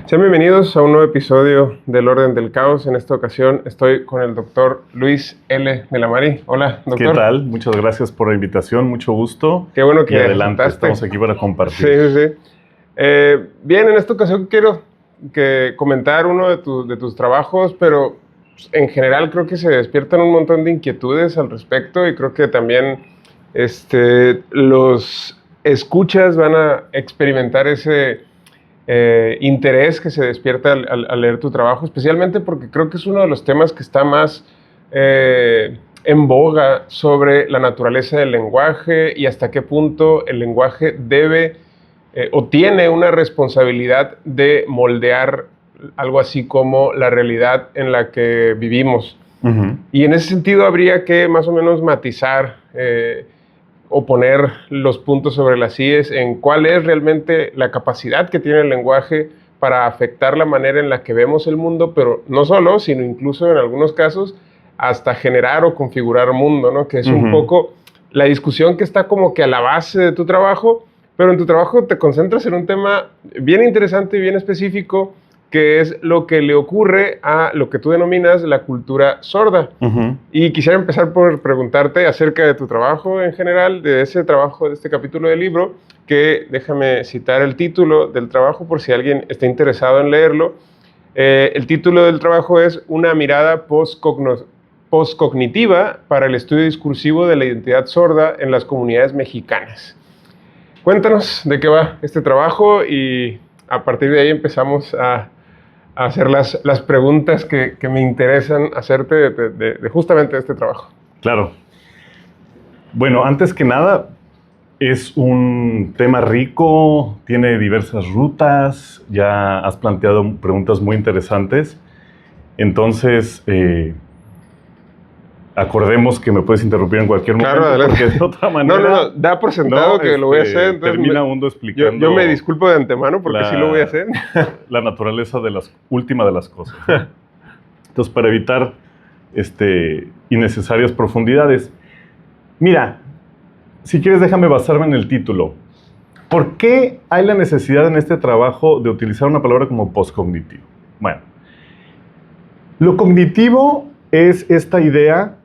Sean bienvenidos a un nuevo episodio del Orden del Caos. En esta ocasión estoy con el doctor Luis L. de la Mari. Hola, doctor. ¿Qué tal? Muchas gracias por la invitación, mucho gusto. Qué bueno que adelante, aceptaste. estamos aquí para compartir. Sí. Bien, en esta ocasión quiero comentar uno de tus trabajos, pero en general creo que se despiertan un montón de inquietudes al respecto y creo que también los escuchas van a experimentar ese interés que se despierta al leer tu trabajo, especialmente porque creo que es uno de los temas que está más en boga sobre la naturaleza del lenguaje y hasta qué punto el lenguaje debe o tiene una responsabilidad de moldear algo así como la realidad en la que vivimos. Uh-huh. Y en ese sentido habría que más o menos matizar o poner los puntos sobre las íes en cuál es realmente la capacidad que tiene el lenguaje para afectar la manera en la que vemos el mundo, pero no solo, sino incluso en algunos casos hasta generar o configurar mundo, ¿no? Que es un poco la discusión que está como que a la base de tu trabajo, pero en tu trabajo te concentras en un tema bien interesante y bien específico, que es lo que le ocurre a lo que tú denominas la cultura sorda. Uh-huh. Y quisiera empezar por preguntarte acerca de tu trabajo en general, de ese trabajo, de este capítulo del libro, que déjame citar el título del trabajo por si alguien está interesado en leerlo. El título del trabajo es Una mirada postcognitiva para el estudio discursivo de la identidad sorda en las comunidades mexicanas. Cuéntanos de qué va este trabajo y a partir de ahí empezamos a hacer las preguntas que me interesan hacerte de justamente este trabajo. Claro. Bueno, antes que nada, es un tema rico, tiene diversas rutas, ya has planteado preguntas muy interesantes. Entonces, acordemos que me puedes interrumpir en cualquier momento, claro, porque de otra manera... No, da por sentado que lo voy a hacer. Entonces termina uno explicando... Yo me disculpo de antemano porque sí lo voy a hacer. La naturaleza de última de las cosas, ¿no? Entonces, para evitar innecesarias profundidades, mira, si quieres déjame basarme en el título. ¿Por qué hay la necesidad en este trabajo de utilizar una palabra como postcognitivo? Bueno, lo cognitivo es esta idea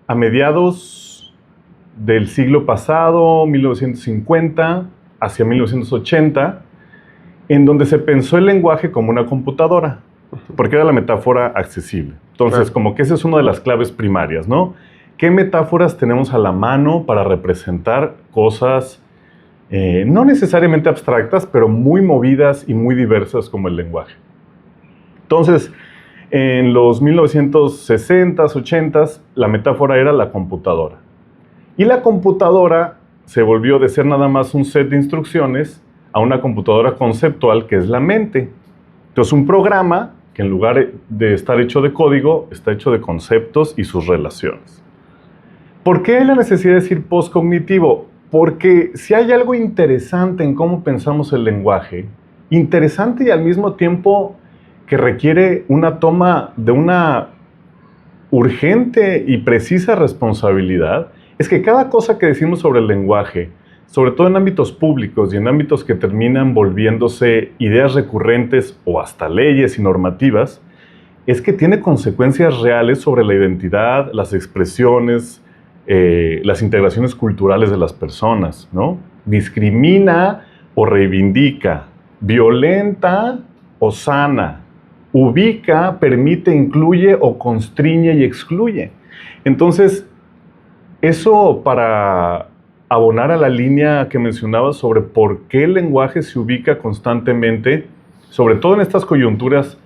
a mediados del siglo pasado, 1950, hacia 1980, en donde se pensó el lenguaje como una computadora, porque era la metáfora accesible. Entonces, como que esa es una de las claves primarias, ¿no? ¿Qué metáforas tenemos a la mano para representar cosas no necesariamente abstractas, pero muy movidas y muy diversas como el lenguaje? Entonces, en los 1960s, 80s, la metáfora era la computadora. Y la computadora se volvió de ser nada más un set de instrucciones a una computadora conceptual que es la mente. Entonces, un programa que en lugar de estar hecho de código, está hecho de conceptos y sus relaciones. ¿Por qué la necesidad de decir postcognitivo? Porque si hay algo interesante en cómo pensamos el lenguaje, interesante y al mismo tiempo que requiere una toma de una urgente y precisa responsabilidad, es que cada cosa que decimos sobre el lenguaje, sobre todo en ámbitos públicos y en ámbitos que terminan volviéndose ideas recurrentes o hasta leyes y normativas, es que tiene consecuencias reales sobre la identidad, las expresiones, las integraciones culturales de las personas, ¿no? Discrimina o reivindica, violenta o sana, ubica, permite, incluye o constriñe y excluye. Entonces, eso para abonar a la línea que mencionabas sobre por qué el lenguaje se ubica constantemente, sobre todo en estas coyunturas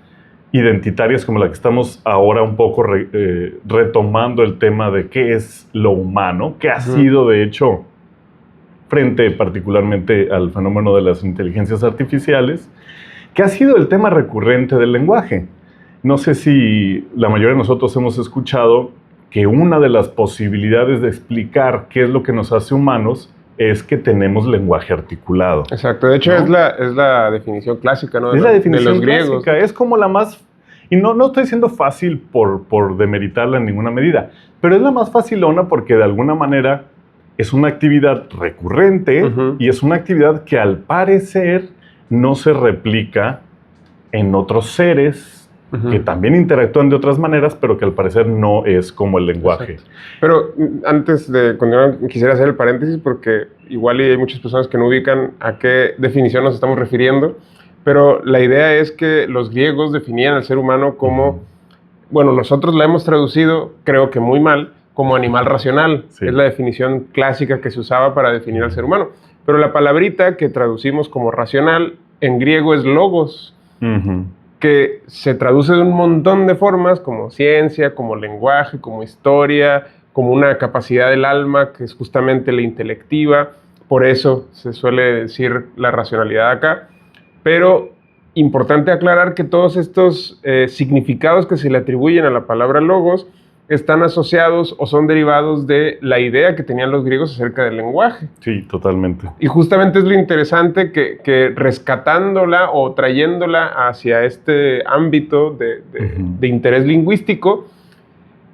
identitarias como la que estamos ahora un poco retomando el tema de qué es lo humano, qué ha sido de hecho frente particularmente al fenómeno de las inteligencias artificiales, que ha sido el tema recurrente del lenguaje. No sé si la mayoría de nosotros hemos escuchado que una de las posibilidades de explicar qué es lo que nos hace humanos es que tenemos lenguaje articulado. Exacto, de hecho, ¿no? es la definición clásica, ¿no? Es la definición de los griegos. Clásica, es como la más... Y no estoy diciendo fácil por demeritarla en ninguna medida, pero es la más facilona porque de alguna manera es una actividad recurrente y es una actividad que al parecer no se replica en otros seres que también interactúan de otras maneras, pero que al parecer no es como el lenguaje. Exacto. Pero antes de continuar, quisiera hacer el paréntesis porque igual hay muchas personas que no ubican a qué definición nos estamos refiriendo, pero la idea es que los griegos definían al ser humano como, bueno, nosotros la hemos traducido, creo que muy mal, como animal racional. Sí. Es la definición clásica que se usaba para definir al ser humano. Pero la palabrita que traducimos como racional en griego es logos, que se traduce de un montón de formas, como ciencia, como lenguaje, como historia, como una capacidad del alma, que es justamente la intelectiva. Por eso se suele decir la racionalidad acá. Pero importante aclarar que todos estos significados que se le atribuyen a la palabra logos están asociados o son derivados de la idea que tenían los griegos acerca del lenguaje. Sí, totalmente. Y justamente es lo interesante que rescatándola o trayéndola hacia este ámbito de interés lingüístico,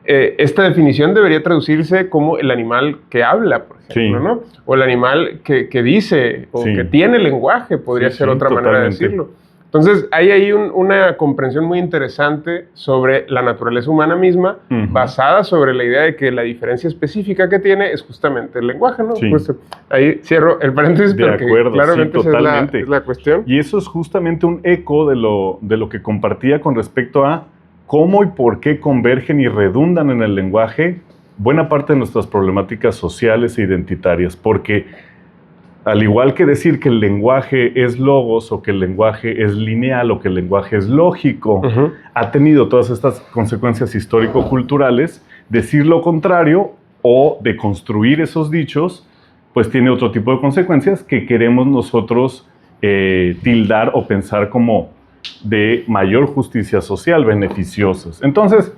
esta definición debería traducirse como el animal que habla, por ejemplo, ¿no? O el animal que dice o que tiene lenguaje, podría ser otra manera de decirlo. Entonces, hay ahí una comprensión muy interesante sobre la naturaleza humana misma, basada sobre la idea de que la diferencia específica que tiene es justamente el lenguaje, ¿no? Sí. Pues ahí cierro el paréntesis, de porque acuerdo, claramente sí, totalmente. esa es la cuestión. Y eso es justamente un eco de lo que compartía con respecto a cómo y por qué convergen y redundan en el lenguaje buena parte de nuestras problemáticas sociales e identitarias, porque al igual que decir que el lenguaje es logos o que el lenguaje es lineal o que el lenguaje es lógico, ha tenido todas estas consecuencias histórico-culturales. Decir lo contrario o de construir esos dichos, pues tiene otro tipo de consecuencias que queremos nosotros tildar o pensar como de mayor justicia social, beneficiosas. Entonces,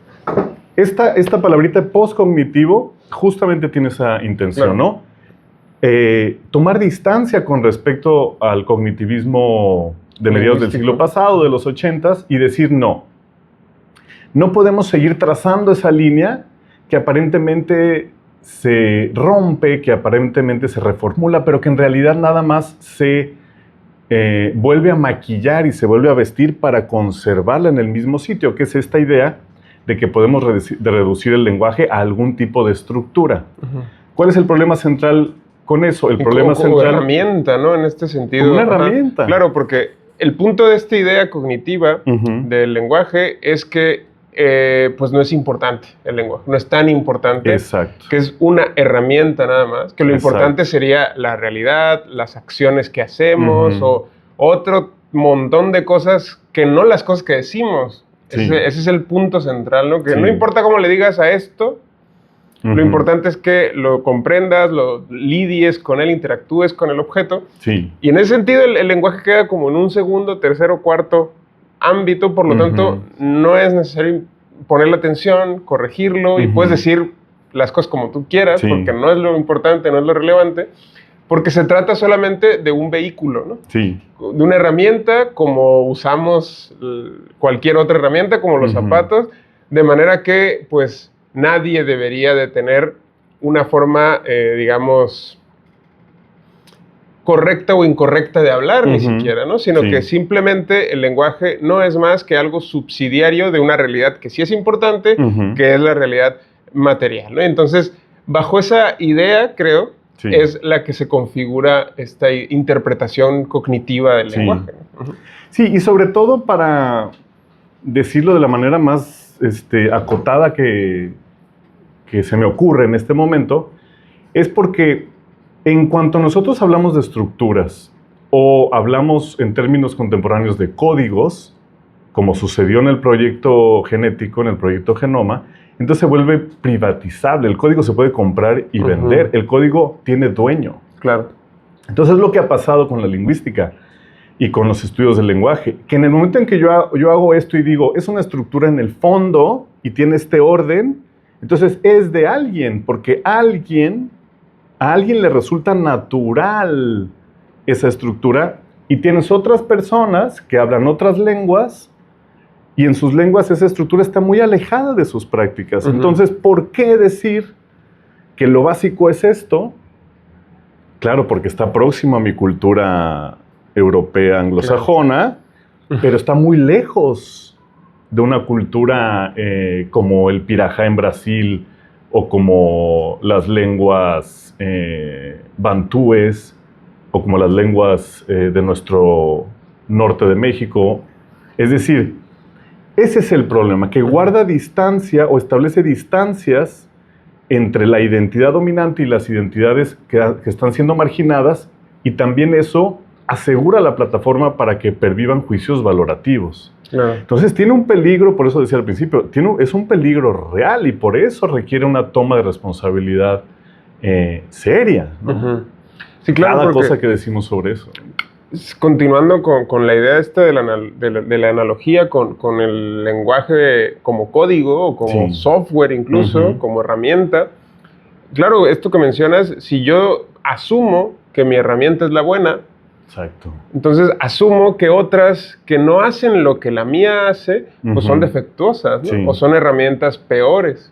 esta palabrita postcognitivo justamente tiene esa intención, claro, ¿no? Tomar distancia con respecto al cognitivismo de mediados del siglo pasado, de los 80s, y decir no podemos seguir trazando esa línea que aparentemente se rompe, que aparentemente se reformula, pero que en realidad nada más se vuelve a maquillar y se vuelve a vestir para conservarla en el mismo sitio, que es esta idea de que podemos reducir el lenguaje a algún tipo de estructura. ¿Cuál es el problema central con eso? El problema central... Como herramienta, ¿no? En este sentido. Como una herramienta. Claro, porque el punto de esta idea cognitiva del lenguaje es que pues no es importante el lenguaje, no es tan importante. Exacto. Que es una herramienta nada más, que lo importante sería la realidad, las acciones que hacemos o otro montón de cosas que no las cosas que decimos. Sí. Ese es el punto central, ¿no? Que no importa cómo le digas a esto, lo importante es que lo comprendas, lo lidies con él, interactúes con el objeto. Sí. Y en ese sentido el lenguaje queda como en un segundo, tercero, cuarto ámbito, por lo tanto no es necesario ponerle atención, corregirlo y puedes decir las cosas como tú quieras, porque no es lo importante, no es lo relevante, porque se trata solamente de un vehículo, ¿no? Sí. De una herramienta como usamos cualquier otra herramienta, como los zapatos, de manera que pues nadie debería de tener una forma, digamos, correcta o incorrecta de hablar, ni siquiera, ¿no? Sino que simplemente el lenguaje no es más que algo subsidiario de una realidad que sí es importante, que es la realidad material, ¿no? Entonces, bajo esa idea, creo, es la que se configura esta interpretación cognitiva del lenguaje, ¿no? Sí, y sobre todo para decirlo de la manera más acotada que se me ocurre en este momento, es porque en cuanto nosotros hablamos de estructuras o hablamos en términos contemporáneos de códigos, como sucedió en el proyecto genético, en el proyecto Genoma, entonces se vuelve privatizable. El código se puede comprar y vender. El código tiene dueño. Claro. Entonces es lo que ha pasado con la lingüística y con los estudios del lenguaje, que en el momento en que yo hago esto y digo, es una estructura en el fondo y tiene este orden, entonces es de alguien, porque a alguien le resulta natural esa estructura y tienes otras personas que hablan otras lenguas y en sus lenguas esa estructura está muy alejada de sus prácticas. Entonces, ¿por qué decir que lo básico es esto? Claro, porque está próximo a mi cultura europea anglosajona, pero está muy lejos de una cultura como el Pirajá en Brasil o como las lenguas bantúes o como las lenguas de nuestro norte de México. Es decir, ese es el problema, que guarda distancia o establece distancias entre la identidad dominante y las identidades que están siendo marginadas, y también eso asegura la plataforma para que pervivan juicios valorativos. Claro. Entonces tiene un peligro, por eso decía al principio, es un peligro real y por eso requiere una toma de responsabilidad seria, ¿no? Sí, claro, cada cosa que decimos sobre eso. Continuando con la idea esta de la analogía con el lenguaje como código o como software incluso, como herramienta. Claro, esto que mencionas, si yo asumo que mi herramienta es la buena, exacto, entonces asumo que otras que no hacen lo que la mía hace, pues son defectuosas, ¿no? Sí. O son herramientas peores.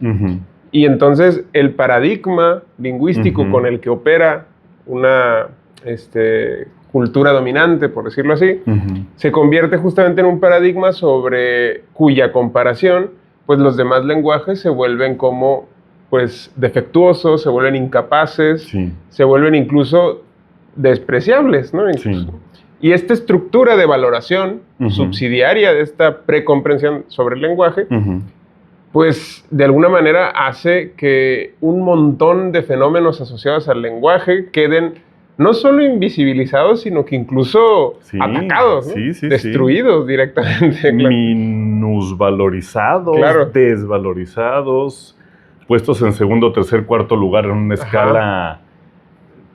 Y entonces el paradigma lingüístico con el que opera una cultura dominante, por decirlo así, se convierte justamente en un paradigma sobre cuya comparación, pues los demás lenguajes se vuelven como, pues, defectuosos, se vuelven incapaces, se vuelven incluso despreciables, ¿no? Sí. Y esta estructura de valoración subsidiaria de esta precomprensión sobre el lenguaje, pues de alguna manera hace que un montón de fenómenos asociados al lenguaje queden no solo invisibilizados, sino que incluso atacados, ¿no? Destruidos directamente. Minusvalorizados, desvalorizados, puestos en segundo, tercer, cuarto lugar en una escala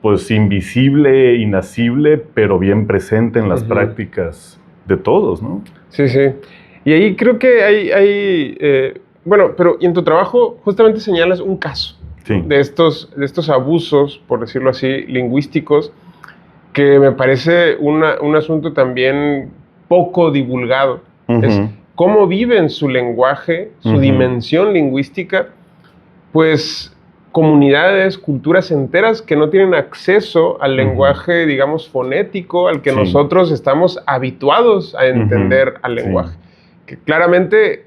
pues invisible, inacible, pero bien presente en las prácticas de todos, ¿no? Sí, sí. Y ahí creo que hay bueno, pero y en tu trabajo justamente señalas un caso de estos abusos, por decirlo así, lingüísticos, que me parece un asunto también poco divulgado. Es cómo viven su lenguaje, su dimensión lingüística, pues comunidades, culturas enteras que no tienen acceso al lenguaje, digamos, fonético, al que nosotros estamos habituados a entender al lenguaje. Que claramente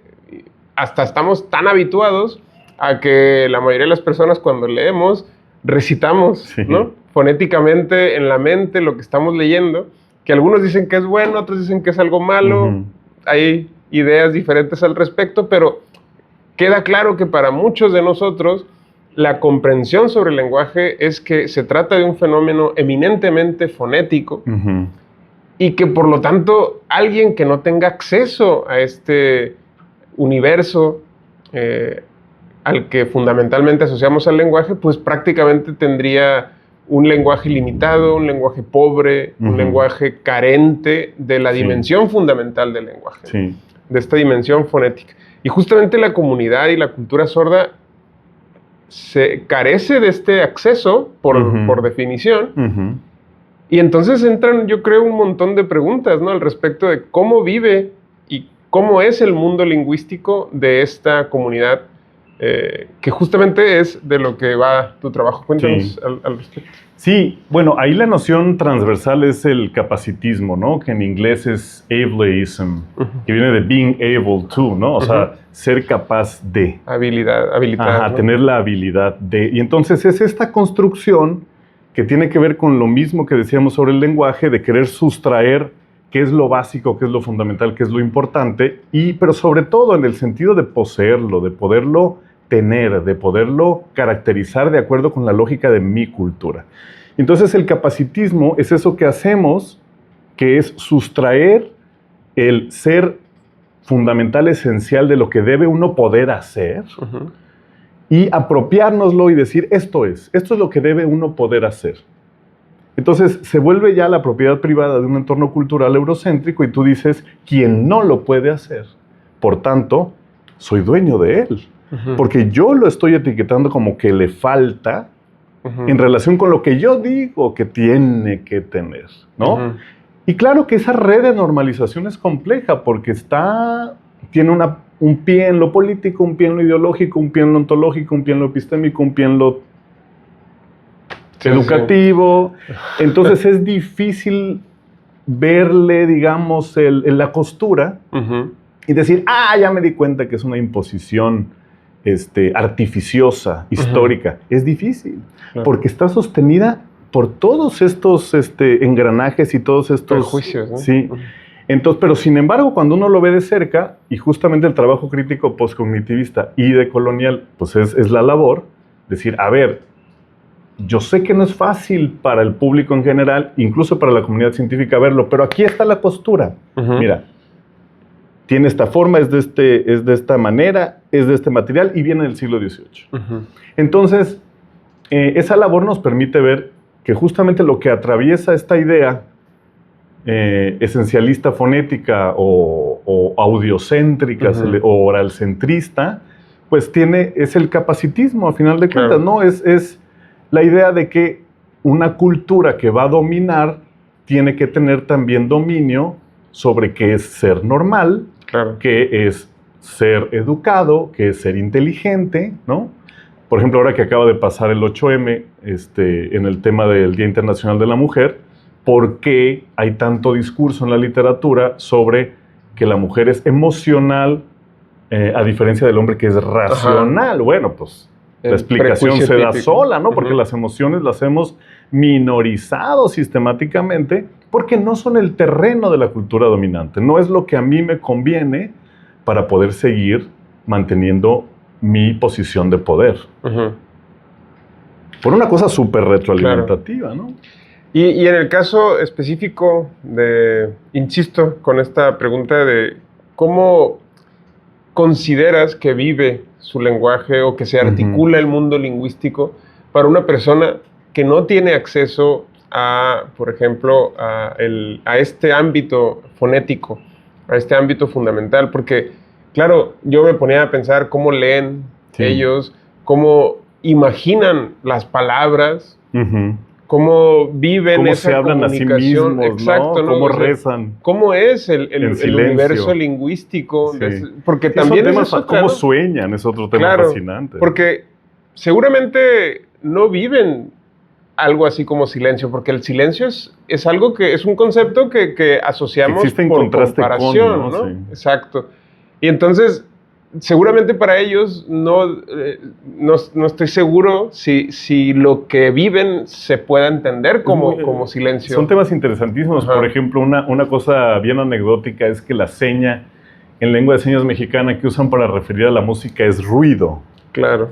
hasta estamos tan habituados a que la mayoría de las personas cuando leemos recitamos, ¿no? Fonéticamente en la mente lo que estamos leyendo, que algunos dicen que es bueno, otros dicen que es algo malo, hay ideas diferentes al respecto, pero queda claro que para muchos de nosotros la comprensión sobre el lenguaje es que se trata de un fenómeno eminentemente fonético y que por lo tanto alguien que no tenga acceso a este universo al que fundamentalmente asociamos al lenguaje, pues prácticamente tendría un lenguaje limitado, un lenguaje pobre, un lenguaje carente de la dimensión fundamental del lenguaje, de esta dimensión fonética. Y justamente la comunidad y la cultura sorda se carece de este acceso por definición. Y entonces entran, yo creo, un montón de preguntas, ¿no? Al respecto de cómo vive y cómo es el mundo lingüístico de esta comunidad, que justamente es de lo que va tu trabajo. Cuéntanos al respecto. Sí, bueno, ahí la noción transversal es el capacitismo, ¿no? Que en inglés es ableism, que viene de being able to, ¿no? O sea, ser capaz de. Habilidad. ¿No? Tener la habilidad de. Y entonces es esta construcción que tiene que ver con lo mismo que decíamos sobre el lenguaje, de querer sustraer qué es lo básico, qué es lo fundamental, qué es lo importante, pero sobre todo en el sentido de poseerlo, de poderlo tener, de poderlo caracterizar de acuerdo con la lógica de mi cultura. Entonces el capacitismo es eso que hacemos, que es sustraer el ser fundamental, esencial de lo que debe uno poder hacer, y apropiárnoslo y decir, esto es lo que debe uno poder hacer. Entonces se vuelve ya la propiedad privada de un entorno cultural eurocéntrico y tú dices, quien no lo puede hacer, por tanto, soy dueño de él. Porque yo lo estoy etiquetando como que le falta en relación con lo que yo digo que tiene que tener, ¿no? Y claro que esa red de normalización es compleja porque tiene un pie en lo político, un pie en lo ideológico, un pie en lo ontológico, un pie en lo epistémico, un pie en lo educativo. Entonces es difícil verle, digamos, la costura y decir, ya me di cuenta que es una imposición artificiosa, histórica. Es difícil, porque está sostenida por todos estos engranajes y todos estos prejuicios, ¿no? Sí. Entonces, pero sin embargo, cuando uno lo ve de cerca, y justamente el trabajo crítico postcognitivista y decolonial, pues es la labor, decir, a ver, yo sé que no es fácil para el público en general, incluso para la comunidad científica verlo, pero aquí está la costura. Mira, tiene esta forma, es de esta manera, es de este material y viene del siglo XVIII. Entonces, esa labor nos permite ver que justamente lo que atraviesa esta idea esencialista fonética o audiocéntrica o oralcentrista, pues es el capacitismo, a final de cuentas, ¿no? Es la idea de que una cultura que va a dominar tiene que tener también dominio sobre qué es ser normal, qué es ser educado, qué es ser inteligente, ¿no? Por ejemplo, ahora que acaba de pasar el 8M en el tema del Día Internacional de la Mujer, ¿por qué hay tanto discurso en la literatura sobre que la mujer es emocional a diferencia del hombre que es racional? Bueno, pues la explicación se da sola, ¿no? Porque las emociones las hemos minorizado sistemáticamente porque no son el terreno de la cultura dominante. No es lo que a mí me conviene para poder seguir manteniendo mi posición de poder. Por una cosa súper retroalimentativa, ¿no? Y en el caso específico insisto con esta pregunta de cómo consideras que vive su lenguaje o que se articula el mundo lingüístico para una persona que no tiene acceso a, por ejemplo, a este ámbito fonético, a este ámbito fundamental, porque, claro, yo me ponía a pensar cómo leen ellos, cómo imaginan las palabras, cómo viven cómo esa se hablan comunicación, a sí mismos, exacto, ¿no? Cómo rezan. ¿Cómo es el universo lingüístico? Porque también es eso, cómo sueñan, es otro tema fascinante. Porque seguramente no viven algo así como silencio, porque el silencio es algo que es un concepto que asociamos por comparación, ¿no? Sí. Exacto. Y entonces, seguramente para ellos no estoy seguro si lo que viven se pueda entender como silencio. Son temas interesantísimos. Por ejemplo, una cosa bien anecdótica es que la seña en lengua de señas mexicana que usan para referir a la música es ruido. Claro.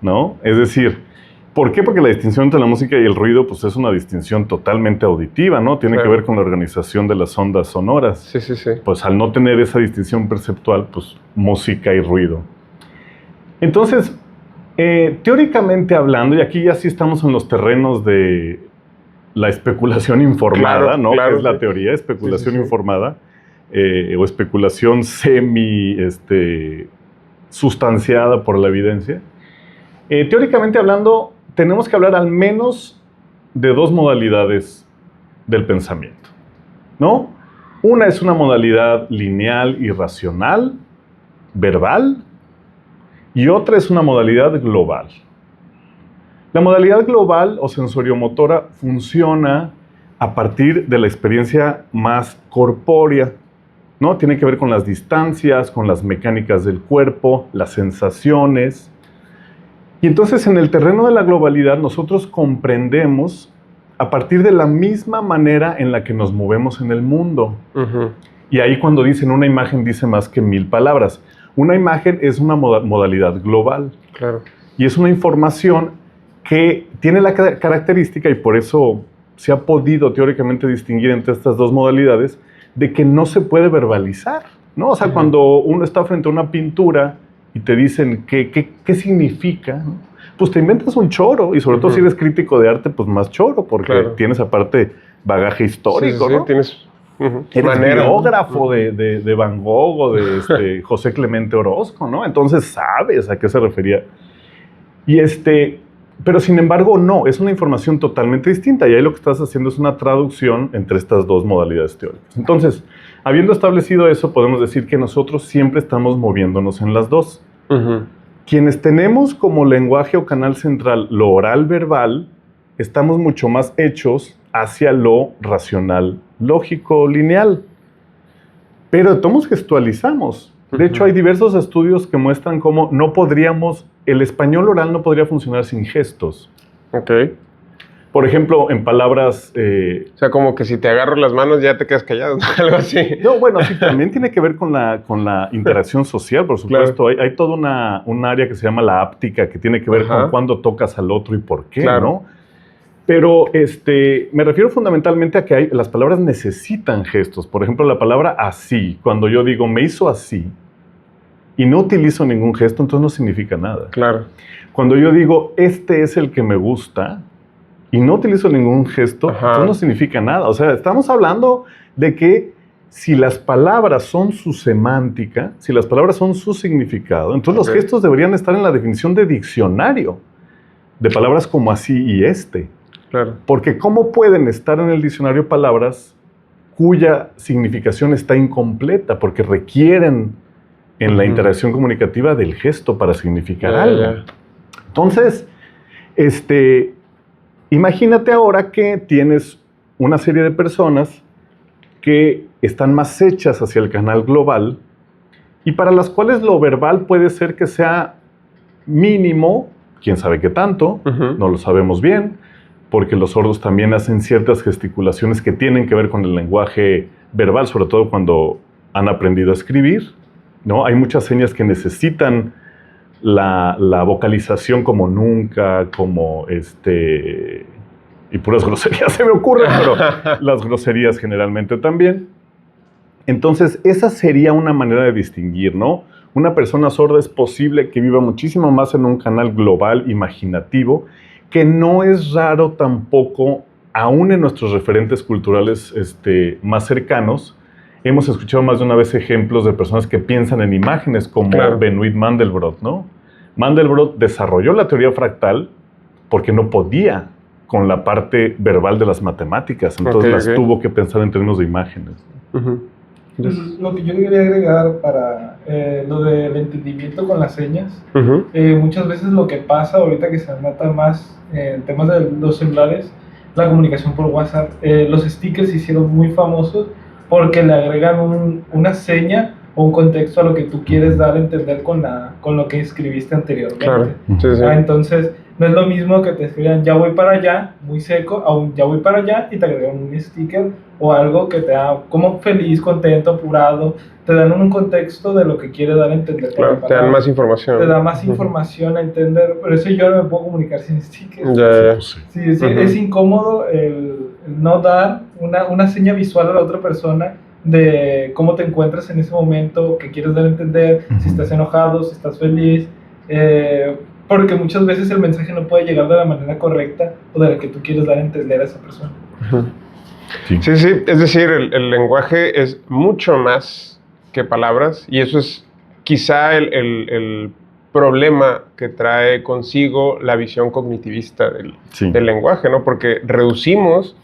¿No? Es decir, ¿por qué? Porque la distinción entre la música y el ruido pues, es una distinción totalmente auditiva, ¿no? Tiene que ver con la organización de las ondas sonoras. Sí. Pues al no tener esa distinción perceptual, pues música y ruido. Entonces, teóricamente hablando, y aquí ya sí estamos en los terrenos de la especulación informada, ¿no? Que es la teoría, especulación informada, o especulación sustanciada por la evidencia. Teóricamente hablando, tenemos que hablar al menos de dos modalidades del pensamiento, ¿no? Una es una modalidad lineal y racional, verbal, y otra es una modalidad global. La modalidad global o sensoriomotora funciona a partir de la experiencia más corpórea, ¿no? Tiene que ver con las distancias, con las mecánicas del cuerpo, las sensaciones. Y entonces en el terreno de la globalidad nosotros comprendemos a partir de la misma manera en la que nos movemos en el mundo. Y ahí cuando dicen una imagen dice más que 1000 palabras. Una imagen es una modalidad global. Claro. Y es una información que tiene la característica, y por eso se ha podido teóricamente distinguir entre estas dos modalidades, de que no se puede verbalizar, ¿no? O sea, cuando uno está frente a una pintura y te dicen qué significa, ¿no? Pues te inventas un choro, y sobre todo si eres crítico de arte, pues más choro, porque tienes aparte bagaje histórico, ¿no? Tienes eres biógrafo de Van Gogh o de José Clemente Orozco, ¿no? Entonces sabes a qué se refería. Y pero sin embargo no, es una información totalmente distinta, y ahí lo que estás haciendo es una traducción entre estas dos modalidades teóricas. Entonces, habiendo establecido eso, podemos decir que nosotros siempre estamos moviéndonos en las dos. Quienes tenemos como lenguaje o canal central lo oral verbal, estamos mucho más hechos hacia lo racional lógico, lineal. Pero de todos modos gestualizamos. De hecho, hay diversos estudios que muestran cómo el español oral no podría funcionar sin gestos. Ok. Por ejemplo, en palabras... O sea, como que si te agarro las manos ya te quedas callado, algo así. No, bueno, sí, también tiene que ver con la interacción social, por supuesto. Claro. Hay toda un área que se llama la áptica, que tiene que ver con cuándo tocas al otro y por qué, ¿no? Pero me refiero fundamentalmente a que las palabras necesitan gestos. Por ejemplo, la palabra así, cuando yo digo me hizo así y no utilizo ningún gesto, entonces no significa nada. Claro. Cuando yo digo este es el que me gusta y no utilizo ningún gesto, entonces no significa nada. O sea, estamos hablando de que si las palabras son su semántica, si las palabras son su significado, entonces los gestos deberían estar en la definición de diccionario de palabras como así y este. Claro. Porque ¿cómo pueden estar en el diccionario palabras cuya significación está incompleta? Porque requieren en la interacción comunicativa del gesto para significar algo. Entonces, imagínate ahora que tienes una serie de personas que están más hechas hacia el canal global y para las cuales lo verbal puede ser que sea mínimo, quién sabe qué tanto, no lo sabemos bien, porque los sordos también hacen ciertas gesticulaciones que tienen que ver con el lenguaje verbal, sobre todo cuando han aprendido a escribir, ¿no? Hay muchas señas que necesitan la vocalización como nunca, como y puras groserías se me ocurren, pero las groserías generalmente también. Entonces, esa sería una manera de distinguir, ¿no? Una persona sorda es posible que viva muchísimo más en un canal global, imaginativo, que no es raro tampoco, aún en nuestros referentes culturales más cercanos. Hemos escuchado más de una vez ejemplos de personas que piensan en imágenes, como Benoit Mandelbrot, ¿no? Mandelbrot desarrolló la teoría fractal porque no podía con la parte verbal de las matemáticas, entonces tuvo que pensar en términos de imágenes. Lo que yo quería agregar para lo del entendimiento con las señas, muchas veces lo que pasa ahorita que se nota más en temas de los celulares, la comunicación por WhatsApp, los stickers se hicieron muy famosos porque le agregan una seña o un contexto a lo que tú quieres dar a entender con lo que escribiste anteriormente. Claro. Sí. Entonces, no es lo mismo que te escriban ya voy para allá, muy seco, a un ya voy para allá y te agregan un sticker o algo que te da como feliz, contento, apurado, te dan un contexto de lo que quiere dar a entender. Claro, te dan más información. Te da más información a entender, por eso yo no me puedo comunicar sin stickers. Sí, es incómodo el no dar una seña visual a la otra persona de cómo te encuentras en ese momento, qué quieres dar a entender, si estás enojado, si estás feliz, porque muchas veces el mensaje no puede llegar de la manera correcta o de la que tú quieres dar a entender a esa persona. Sí, es decir, el lenguaje es mucho más que palabras y eso es quizá el problema que trae consigo la visión cognitivista del lenguaje, ¿no? Porque reducimos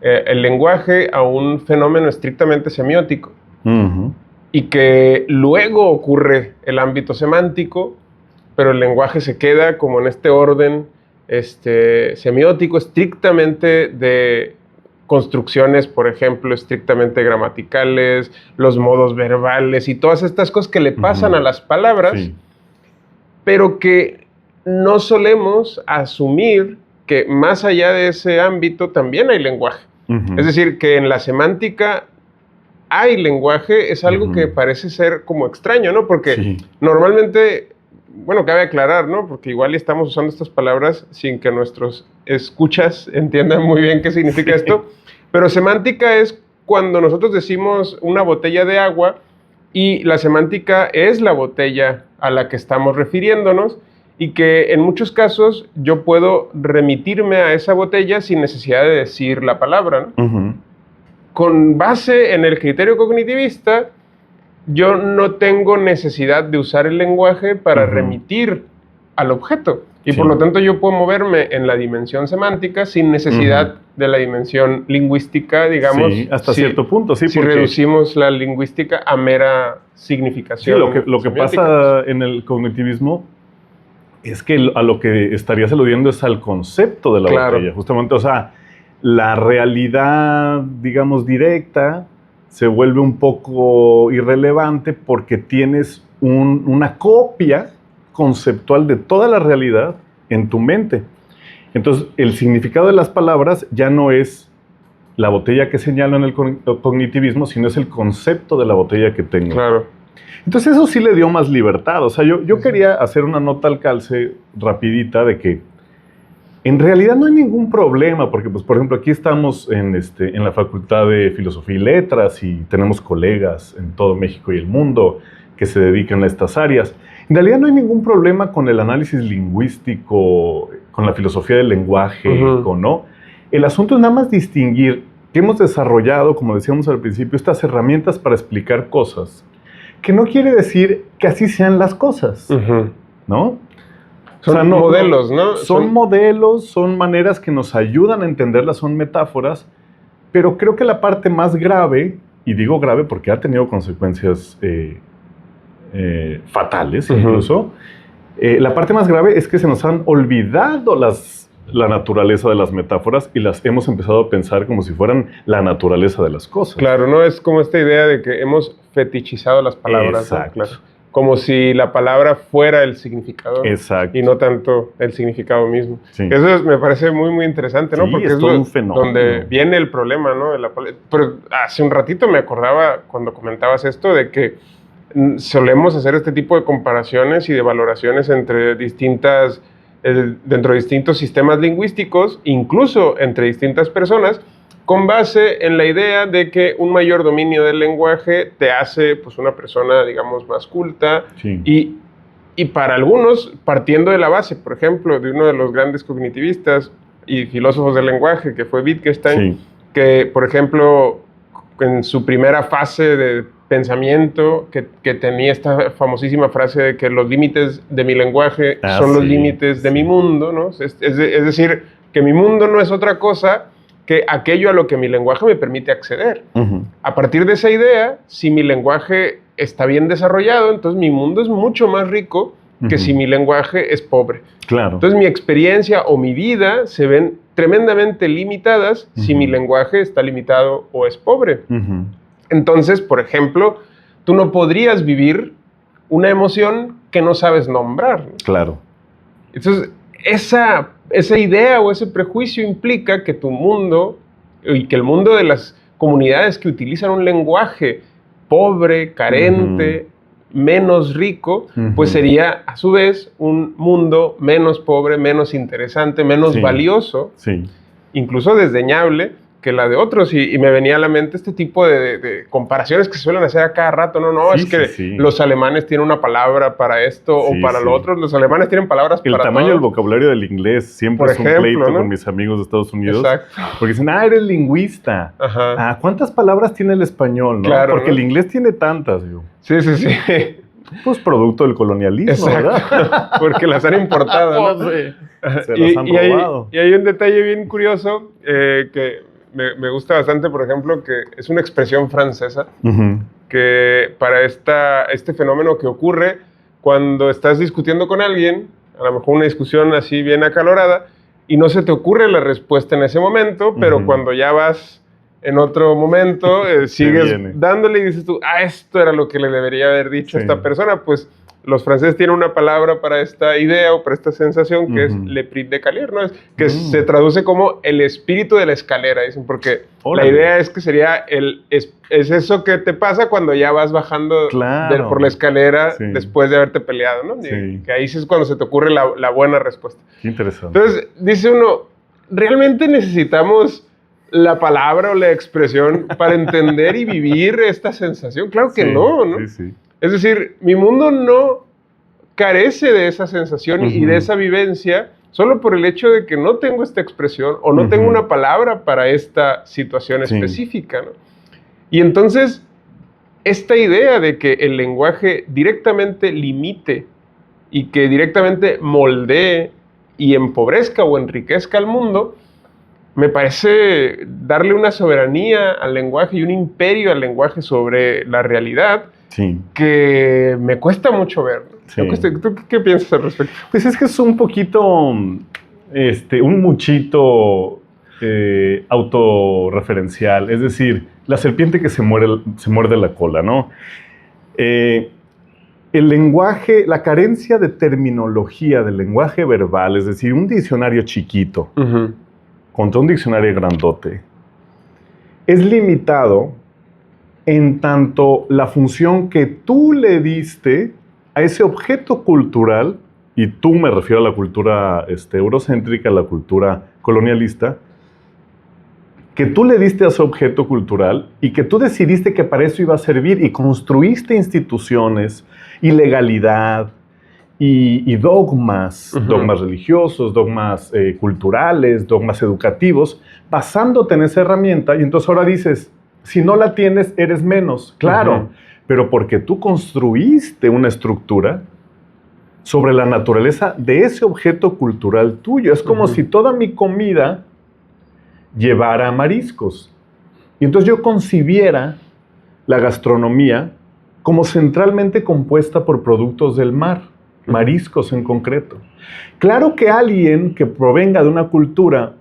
el lenguaje a un fenómeno estrictamente semiótico y que luego ocurre el ámbito semántico, pero el lenguaje se queda como en este orden semiótico estrictamente de construcciones, por ejemplo, estrictamente gramaticales, los modos verbales y todas estas cosas que le pasan a las palabras, pero que no solemos asumir que más allá de ese ámbito también hay lenguaje. Es decir, que en la semántica hay lenguaje, es algo que parece ser como extraño, ¿no? Porque normalmente, bueno, cabe aclarar, ¿no? Porque igual estamos usando estas palabras sin que nuestros escuchas entiendan muy bien qué significa esto, pero semántica es cuando nosotros decimos una botella de agua y la semántica es la botella a la que estamos refiriéndonos y que en muchos casos yo puedo remitirme a esa botella sin necesidad de decir la palabra, ¿no? Con base en el criterio cognitivista, yo no tengo necesidad de usar el lenguaje para remitir al objeto. Y por lo tanto yo puedo moverme en la dimensión semántica sin necesidad de la dimensión lingüística, digamos. Sí, hasta cierto punto, sí. Si reducimos la lingüística a mera significación. Sí, lo que pasa en el cognitivismo es que a lo que estarías aludiendo es al concepto de la botella. Justamente, o sea, la realidad, digamos, directa se vuelve un poco irrelevante porque tienes una copia conceptual de toda la realidad en tu mente. Entonces, el significado de las palabras ya no es la botella que señalo en el cognitivismo, sino es el concepto de la botella que tengo. Claro. Entonces, eso sí le dio más libertad. O sea, yo quería hacer una nota al calce rapidita de que en realidad no hay ningún problema, porque, pues, por ejemplo, aquí estamos en la Facultad de Filosofía y Letras y tenemos colegas en todo México y el mundo que se dedican a estas áreas. En realidad no hay ningún problema con el análisis lingüístico, con la filosofía del lenguaje, ¿no? El asunto es nada más distinguir que hemos desarrollado, como decíamos al principio, estas herramientas para explicar cosas, que no quiere decir que así sean las cosas, ¿no? Son modelos, ¿no? Son modelos, son maneras que nos ayudan a entenderlas, son metáforas, pero creo que la parte más grave, y digo grave porque ha tenido consecuencias fatales incluso, la parte más grave es que se nos han olvidado la naturaleza de las metáforas y las hemos empezado a pensar como si fueran la naturaleza de las cosas. Claro, ¿no? Es como esta idea de que hemos fetichizado las palabras. Exacto. ¿No? Claro. Como si la palabra fuera el significado. Exacto. Y no tanto el significado mismo. Sí. Eso me parece muy, muy interesante, ¿no? Sí, porque es todo un fenómeno. Donde viene el problema, ¿no? Pero hace un ratito me acordaba, cuando comentabas esto, de que solemos hacer este tipo de comparaciones y de valoraciones entre dentro de distintos sistemas lingüísticos, incluso entre distintas personas, con base en la idea de que un mayor dominio del lenguaje te hace, pues, una persona, digamos, más culta. Sí. Y para algunos, partiendo de la base, por ejemplo, de uno de los grandes cognitivistas y filósofos del lenguaje, que fue Wittgenstein, que, por ejemplo, en su primera fase de pensamiento, que tenía esta famosísima frase de que los límites de mi lenguaje son los límites de mi mundo, ¿no? Es decir, que mi mundo no es otra cosa que aquello a lo que mi lenguaje me permite acceder. A partir de esa idea, si mi lenguaje está bien desarrollado, entonces mi mundo es mucho más rico que si mi lenguaje es pobre. Claro. Entonces mi experiencia o mi vida se ven tremendamente limitadas si mi lenguaje está limitado o es pobre. Entonces, por ejemplo, tú no podrías vivir una emoción que no sabes nombrar. Claro. Entonces, esa idea o ese prejuicio implica que tu mundo y que el mundo de las comunidades que utilizan un lenguaje pobre, carente, menos rico, pues sería a su vez un mundo menos pobre, menos interesante, menos valioso, incluso desdeñable que la de otros. Y me venía a la mente este tipo de comparaciones que se suelen hacer a cada rato. Los alemanes tienen una palabra para esto o para lo otro. Los alemanes tienen palabras para todo. El tamaño del vocabulario del inglés siempre es un pleito con mis amigos de Estados Unidos. Exacto. Porque dicen, eres lingüista. ¿Cuántas palabras tiene el español? ¿No? Claro, porque el inglés tiene tantas. Digo. Sí. Pues producto del colonialismo, ¿verdad? Porque las han importado, ¿no? Se las han robado. Y hay un detalle bien curioso que me gusta bastante, por ejemplo, que es una expresión francesa que para este fenómeno que ocurre cuando estás discutiendo con alguien, a lo mejor una discusión así bien acalorada, y no se te ocurre la respuesta en ese momento, pero cuando ya vas en otro momento, sigues dándole y dices tú, esto era lo que le debería haber dicho a esta persona. Pues los franceses tienen una palabra para esta idea o para esta sensación que es le prix de Calier, ¿no? Que se traduce como el espíritu de la escalera, dicen, porque la idea es que sería es eso que te pasa cuando ya vas bajando por la escalera después de haberte peleado, ¿no? Que ahí sí es cuando se te ocurre la buena respuesta. Qué interesante. Entonces, dice uno, ¿realmente necesitamos la palabra o la expresión para entender y vivir esta sensación? Claro que no, ¿no? Es decir, mi mundo no carece de esa sensación y de esa vivencia solo por el hecho de que no tengo esta expresión o no tengo una palabra para esta situación específica, ¿no? Y entonces, esta idea de que el lenguaje directamente limite y que directamente moldee y empobrezca o enriquezca al mundo, me parece darle una soberanía al lenguaje y un imperio al lenguaje sobre la realidad que me cuesta mucho ver. ¿Tú qué piensas al respecto? Pues es que es un poquito, un muchito autorreferencial, es decir, la serpiente que se muerde la cola, ¿no? El lenguaje, la carencia de terminología del lenguaje verbal, es decir, un diccionario chiquito contra un diccionario grandote, es limitado en tanto la función que tú le diste a ese objeto cultural, y tú me refiero a la cultura eurocéntrica, a la cultura colonialista, que tú le diste a ese objeto cultural y que tú decidiste que para eso iba a servir y construiste instituciones y legalidad y dogmas, dogmas religiosos, dogmas culturales, dogmas educativos, basándote en esa herramienta, y entonces ahora dices, si no la tienes, eres menos. Claro, pero porque tú construiste una estructura sobre la naturaleza de ese objeto cultural tuyo. Es como si toda mi comida llevara mariscos. Y entonces yo concibiera la gastronomía como centralmente compuesta por productos del mar, mariscos en concreto. Claro que alguien que provenga de una cultura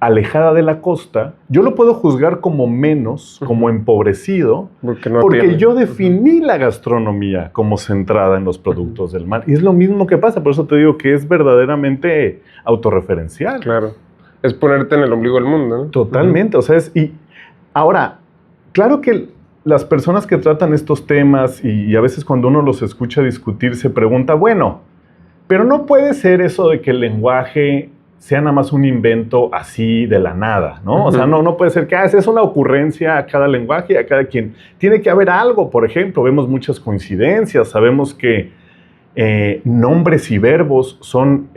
alejada de la costa, yo lo puedo juzgar como menos, como empobrecido, porque yo definí la gastronomía como centrada en los productos del mar. Y es lo mismo que pasa, por eso te digo que es verdaderamente autorreferencial. Claro, es ponerte en el ombligo del mundo, ¿no? Totalmente, o sea, y ahora, claro que las personas que tratan estos temas, y a veces cuando uno los escucha discutir, se pregunta, bueno, pero no puede ser eso de que el lenguaje sea nada más un invento así de la nada, ¿no? O sea, no puede ser que es una ocurrencia a cada lenguaje y a cada quien. Tiene que haber algo, por ejemplo, vemos muchas coincidencias, sabemos que nombres y verbos son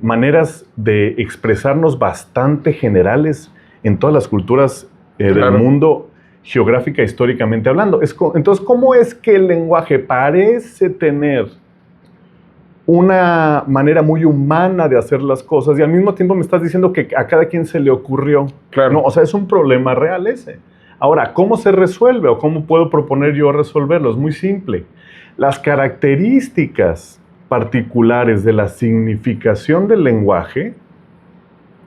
maneras de expresarnos bastante generales en todas las culturas del mundo, geográfica e históricamente hablando. Entonces, ¿cómo es que el lenguaje parece tener una manera muy humana de hacer las cosas y al mismo tiempo me estás diciendo que a cada quien se le ocurrió? Claro. No, o sea, es un problema real ese. Ahora, ¿cómo se resuelve o cómo puedo proponer yo resolverlo? Es muy simple. Las características particulares de la significación del lenguaje,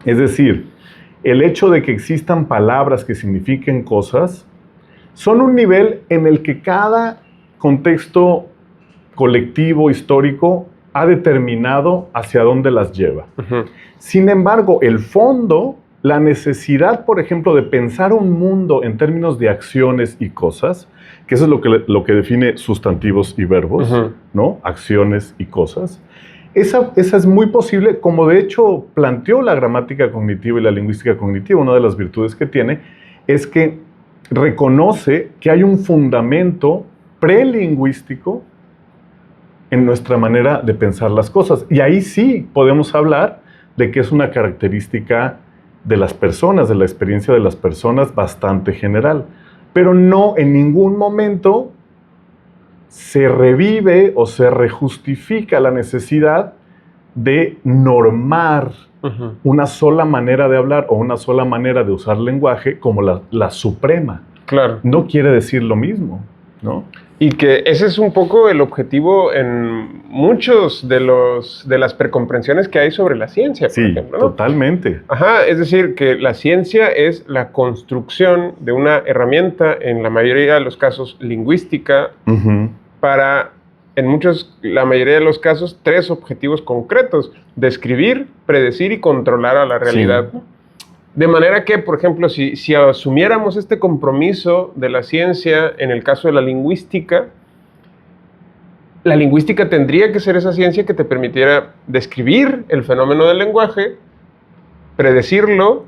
es decir, el hecho de que existan palabras que signifiquen cosas, son un nivel en el que cada contexto colectivo, histórico, ha determinado hacia dónde las lleva. Sin embargo, el fondo, la necesidad, por ejemplo, de pensar un mundo en términos de acciones y cosas, que eso es lo que define sustantivos y verbos, ¿no? Acciones y cosas. Esa es muy posible, como de hecho planteó la gramática cognitiva y la lingüística cognitiva. Una de las virtudes que tiene es que reconoce que hay un fundamento prelingüístico en nuestra manera de pensar las cosas. Y ahí sí podemos hablar de que es una característica de las personas, de la experiencia de las personas bastante general. Pero no en ningún momento se revive o se rejustifica la necesidad de normar una sola manera de hablar o una sola manera de usar lenguaje como la suprema. Claro. No quiere decir lo mismo, ¿no? Y que ese es un poco el objetivo en muchos de las precomprensiones que hay sobre la ciencia, por ejemplo, ¿no? Totalmente. Ajá, es decir, que la ciencia es la construcción de una herramienta, en la mayoría de los casos lingüística, para, la mayoría de los casos, 3 objetivos concretos: describir, predecir y controlar a la realidad, ¿no? De manera que, por ejemplo, si asumiéramos este compromiso de la ciencia en el caso de la lingüística tendría que ser esa ciencia que te permitiera describir el fenómeno del lenguaje, predecirlo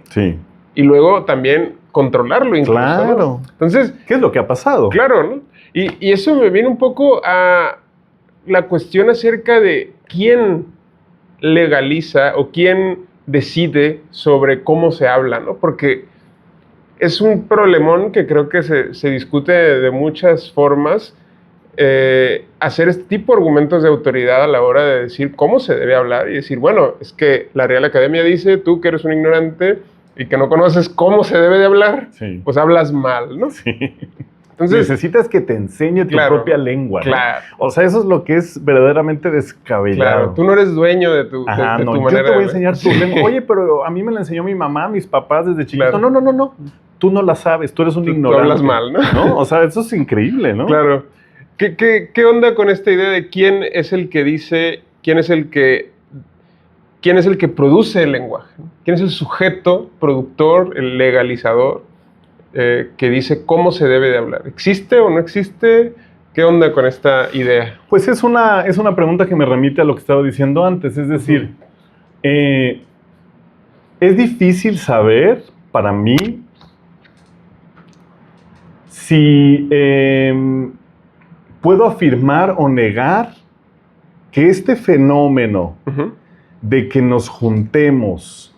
y luego también controlarlo incluso. Claro. ¿No? Entonces, ¿qué es lo que ha pasado? Claro, ¿no? Y eso me viene un poco a la cuestión acerca de quién legaliza o quién decide sobre cómo se habla, ¿no? Porque es un problemón que creo que se discute de muchas formas, hacer este tipo de argumentos de autoridad a la hora de decir cómo se debe hablar y decir, bueno, es que la Real Academia dice, tú que eres un ignorante y que no conoces cómo se debe de hablar, pues hablas mal, ¿no? Entonces, necesitas que te enseñe tu propia lengua, ¿no? Claro. O sea, eso es lo que es verdaderamente descabellado. Claro, tú no eres dueño de tu, Ajá, de no, tu yo manera. te voy a enseñar tu lengua. Oye, pero a mí me la enseñó mi mamá, mis papás desde chiquito. Claro. No. Tú no la sabes, tú eres un ignorante. Tú hablas mal, ¿no? O sea, eso es increíble, ¿no? Claro. ¿Qué onda con esta idea de quién es el que dice, quién es el que produce el lenguaje? ¿Quién es el sujeto productor, el legalizador, que dice cómo se debe de hablar? ¿Existe o no existe? ¿Qué onda con esta idea? Pues es una pregunta que me remite a lo que estaba diciendo antes. Es decir, es difícil saber, para mí, si puedo afirmar o negar que este fenómeno de que nos juntemos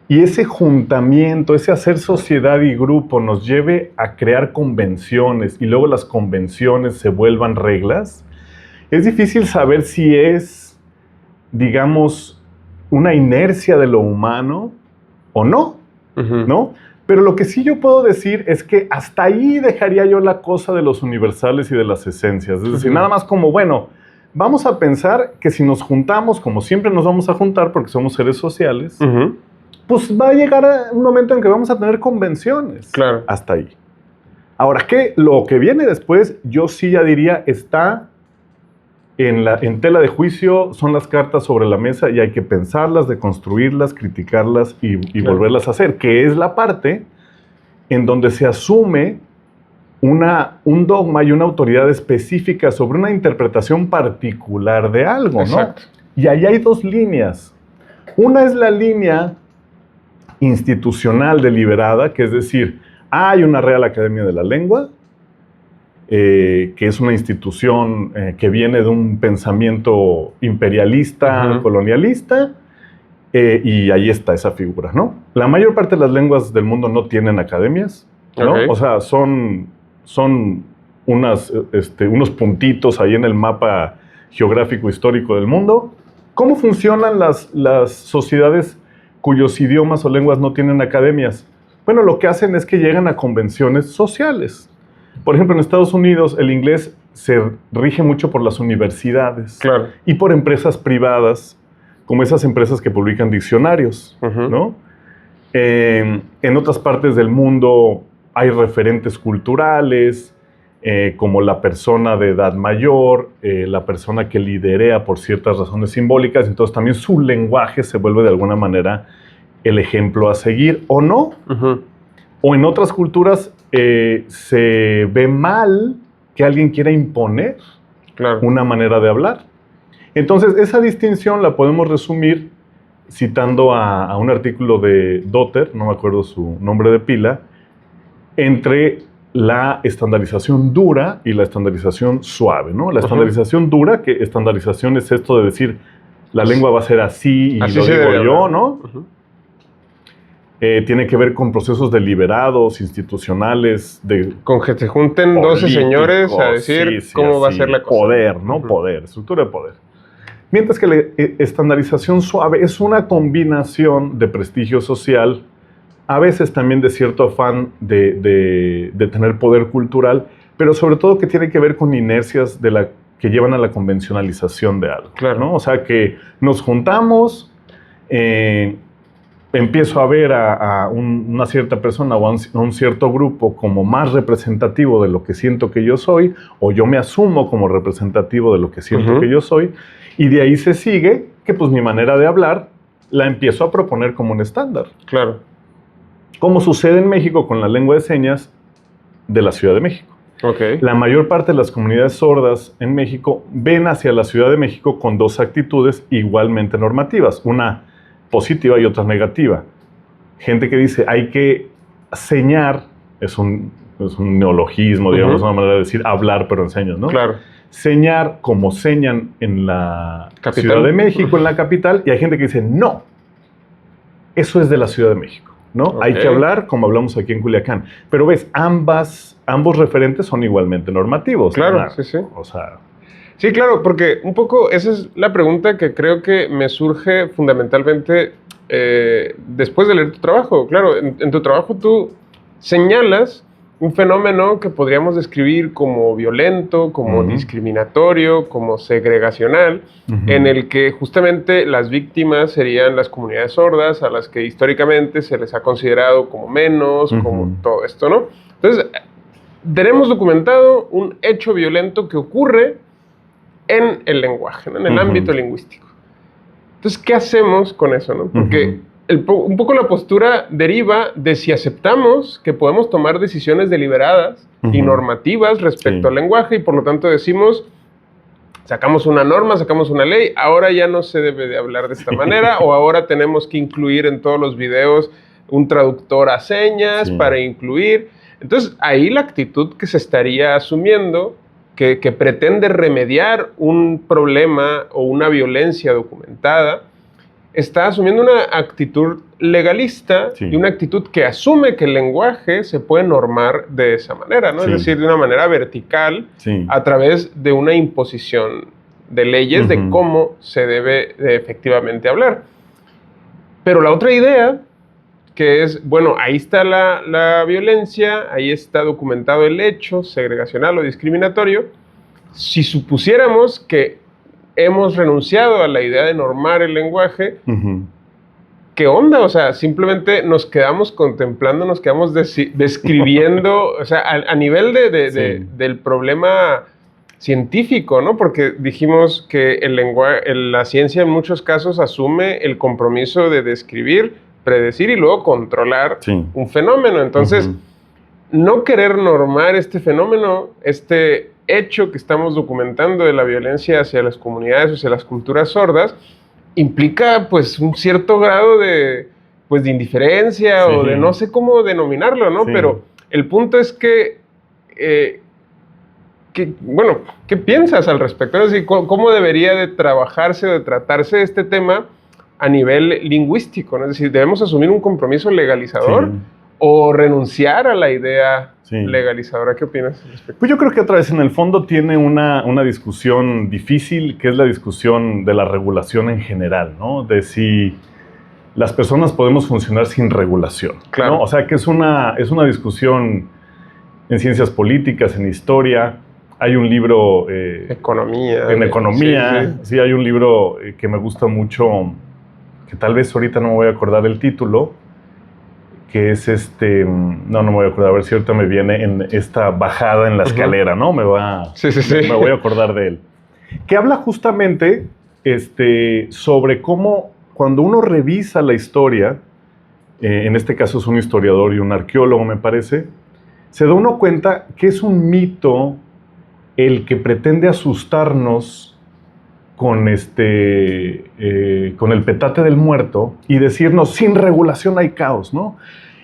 y ese juntamiento, ese hacer sociedad y grupo nos lleve a crear convenciones y luego las convenciones se vuelvan reglas, es difícil saber si es, digamos, una inercia de lo humano o no, ¿no? Pero lo que sí yo puedo decir es que hasta ahí dejaría yo la cosa de los universales y de las esencias. Es decir, nada más como, bueno, vamos a pensar que si nos juntamos, como siempre nos vamos a juntar porque somos seres sociales, pues va a llegar un momento en que vamos a tener convenciones. Claro. Hasta ahí. Ahora, lo que viene después, yo sí ya diría, está en tela de juicio, son las cartas sobre la mesa y hay que pensarlas, deconstruirlas, criticarlas y volverlas a hacer, que es la parte en donde se asume un dogma y una autoridad específica sobre una interpretación particular de algo, ¿no? Exacto. Y ahí hay dos líneas. Una es la línea institucional deliberada, que es decir, hay una Real Academia de la Lengua, que es una institución que viene de un pensamiento imperialista, colonialista, y ahí está esa figura, ¿no? La mayor parte de las lenguas del mundo no tienen academias, ¿no? Okay. O sea, son unos puntitos ahí en el mapa geográfico histórico del mundo. ¿Cómo funcionan las sociedades cuyos idiomas o lenguas no tienen academias? Bueno, lo que hacen es que llegan a convenciones sociales. Por ejemplo, en Estados Unidos el inglés se rige mucho por las universidades, claro, y por empresas privadas, como esas empresas que publican diccionarios, ¿no? En otras partes del mundo hay referentes culturales, como la persona de edad mayor, la persona que liderea por ciertas razones simbólicas, entonces también su lenguaje se vuelve de alguna manera el ejemplo a seguir, o no. O en otras culturas se ve mal que alguien quiera imponer una manera de hablar. Entonces, esa distinción la podemos resumir citando a un artículo de Dotter, no me acuerdo su nombre de pila, entre la estandarización dura y la estandarización suave, ¿no? La estandarización dura, que estandarización es esto de decir, la lengua va a ser así y así lo digo yo, ¿no? Tiene que ver con procesos deliberados, institucionales, con que se junten 12 señores a decir cómo va a ser la cosa. Poder, ¿no? Poder, estructura de poder. Mientras que la estandarización suave es una combinación de prestigio social, a veces también de cierto afán de tener poder cultural, pero sobre todo que tiene que ver con inercias que llevan a la convencionalización de algo, ¿no? O sea, que nos juntamos, empiezo a ver a una cierta persona o a un cierto grupo como más representativo de lo que siento que yo soy, o yo me asumo como representativo de lo que siento que yo soy, y de ahí se sigue que pues mi manera de hablar la empiezo a proponer como un estándar. Claro. Como sucede en México con la lengua de señas de la Ciudad de México. Okay. La mayor parte de las comunidades sordas en México ven hacia la Ciudad de México con dos actitudes igualmente normativas, una positiva y otra negativa. Gente que dice, hay que señar, es un neologismo, digamos, una manera de decir hablar, pero en señas, ¿no? Claro. Señar como señan en la capital. Ciudad de México, en la capital, y hay gente que dice, no, eso es de la Ciudad de México, ¿no? Okay. Hay que hablar como hablamos aquí en Culiacán. Pero ves, ambos referentes son igualmente normativos. Claro, ¿verdad? sí. O sea... Sí, claro, porque un poco esa es la pregunta que creo que me surge fundamentalmente después de leer tu trabajo. Claro, en tu trabajo tú señalas un fenómeno que podríamos describir como violento, como discriminatorio, como segregacional, en el que justamente las víctimas serían las comunidades sordas, a las que históricamente se les ha considerado como menos, como todo esto, ¿no? Entonces, tenemos documentado un hecho violento que ocurre en el lenguaje, ¿no? En el ámbito lingüístico. Entonces, ¿qué hacemos con eso, no? Porque un poco la postura deriva de si aceptamos que podemos tomar decisiones deliberadas y normativas respecto al lenguaje y por lo tanto decimos, sacamos una norma, sacamos una ley, ahora ya no se debe de hablar de esta manera o ahora tenemos que incluir en todos los videos un traductor a señas para incluir. Entonces, ahí la actitud que se estaría asumiendo que pretende remediar un problema o una violencia documentada, está asumiendo una actitud legalista y una actitud que asume que el lenguaje se puede normar de esa manera, ¿no? Es decir, de una manera vertical a través de una imposición de leyes de cómo se debe efectivamente hablar. Pero la otra idea, que es, bueno, ahí está la violencia, ahí está documentado el hecho segregacional o discriminatorio, si supusiéramos que hemos renunciado a la idea de normar el lenguaje, ¿qué onda? O sea, simplemente nos quedamos contemplando, nos quedamos describiendo, o sea, a nivel del problema científico, ¿no? Porque dijimos que la ciencia en muchos casos asume el compromiso de describir, predecir y luego controlar un fenómeno. Entonces, no querer normar este fenómeno, este hecho que estamos documentando de la violencia hacia las comunidades, hacia las culturas sordas, implica pues un cierto grado de indiferencia o de no sé cómo denominarlo, ¿no? Pero el punto es que bueno, ¿qué piensas al respecto? Es decir, ¿cómo debería de trabajarse o de tratarse este tema a nivel lingüístico, ¿no? Es decir, ¿debemos asumir un compromiso legalizador o renunciar a la idea legalizadora? ¿Qué opinas al respecto? Pues yo creo que otra vez en el fondo tiene una discusión difícil, que es la discusión de la regulación en general, ¿no? De si las personas podemos funcionar sin regulación, ¿no? O sea, que es una discusión en ciencias políticas, en historia. Hay un libro... economía. En economía, sí, hay un libro que me gusta mucho, que tal vez ahorita no me voy a acordar del título, que es no me voy a acordar, a ver si ahorita me viene en esta bajada en la escalera, ¿no? Me voy a acordar de él. Que habla justamente sobre cómo cuando uno revisa la historia, en este caso es un historiador y un arqueólogo, me parece, se da uno cuenta que es un mito el que pretende asustarnos con el petate del muerto y decirnos, sin regulación hay caos, ¿no?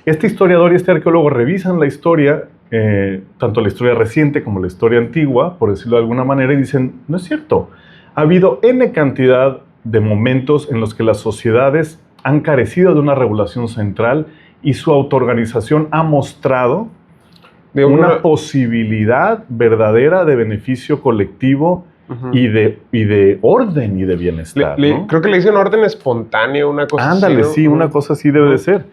Este historiador y este arqueólogo revisan la historia, tanto la historia reciente como la historia antigua, por decirlo de alguna manera, y dicen, no es cierto. Ha habido N cantidad de momentos en los que las sociedades han carecido de una regulación central y su autoorganización ha mostrado una posibilidad verdadera de beneficio colectivo y de orden y de bienestar, ¿no? Creo que le dicen orden espontáneo, una cosa así. Ándale, sí, una cosa así debe de ser.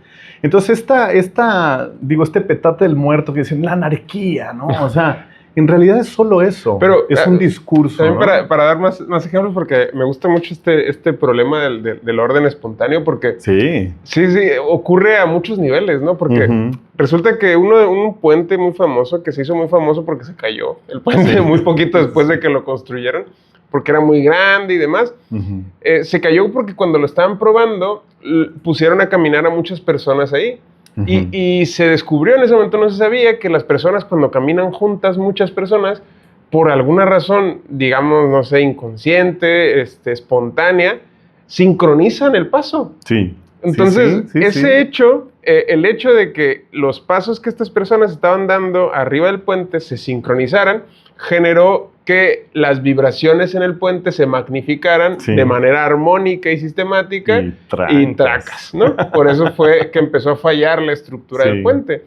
Entonces, este petate del muerto que dicen, la anarquía, ¿no? O sea, en realidad es solo eso. Pero es un discurso, también ¿no? para dar más ejemplos, porque me gusta mucho este problema del orden espontáneo, porque sí, ocurre a muchos niveles, ¿no? Porque resulta que un puente muy famoso, que se hizo muy famoso porque se cayó, el puente muy poquito después de que lo construyeron, porque era muy grande y demás, se cayó porque cuando lo estaban probando, pusieron a caminar a muchas personas ahí. Y se descubrió, en ese momento no se sabía, que las personas cuando caminan juntas, muchas personas, por alguna razón, digamos, no sé, inconsciente, espontánea, sincronizan el paso. Sí. Entonces, hecho, el hecho de que los pasos que estas personas estaban dando arriba del puente se sincronizaran, generó que las vibraciones en el puente se magnificaran de manera armónica y sistemática y tracas, ¿no? Por eso fue que empezó a fallar la estructura del puente.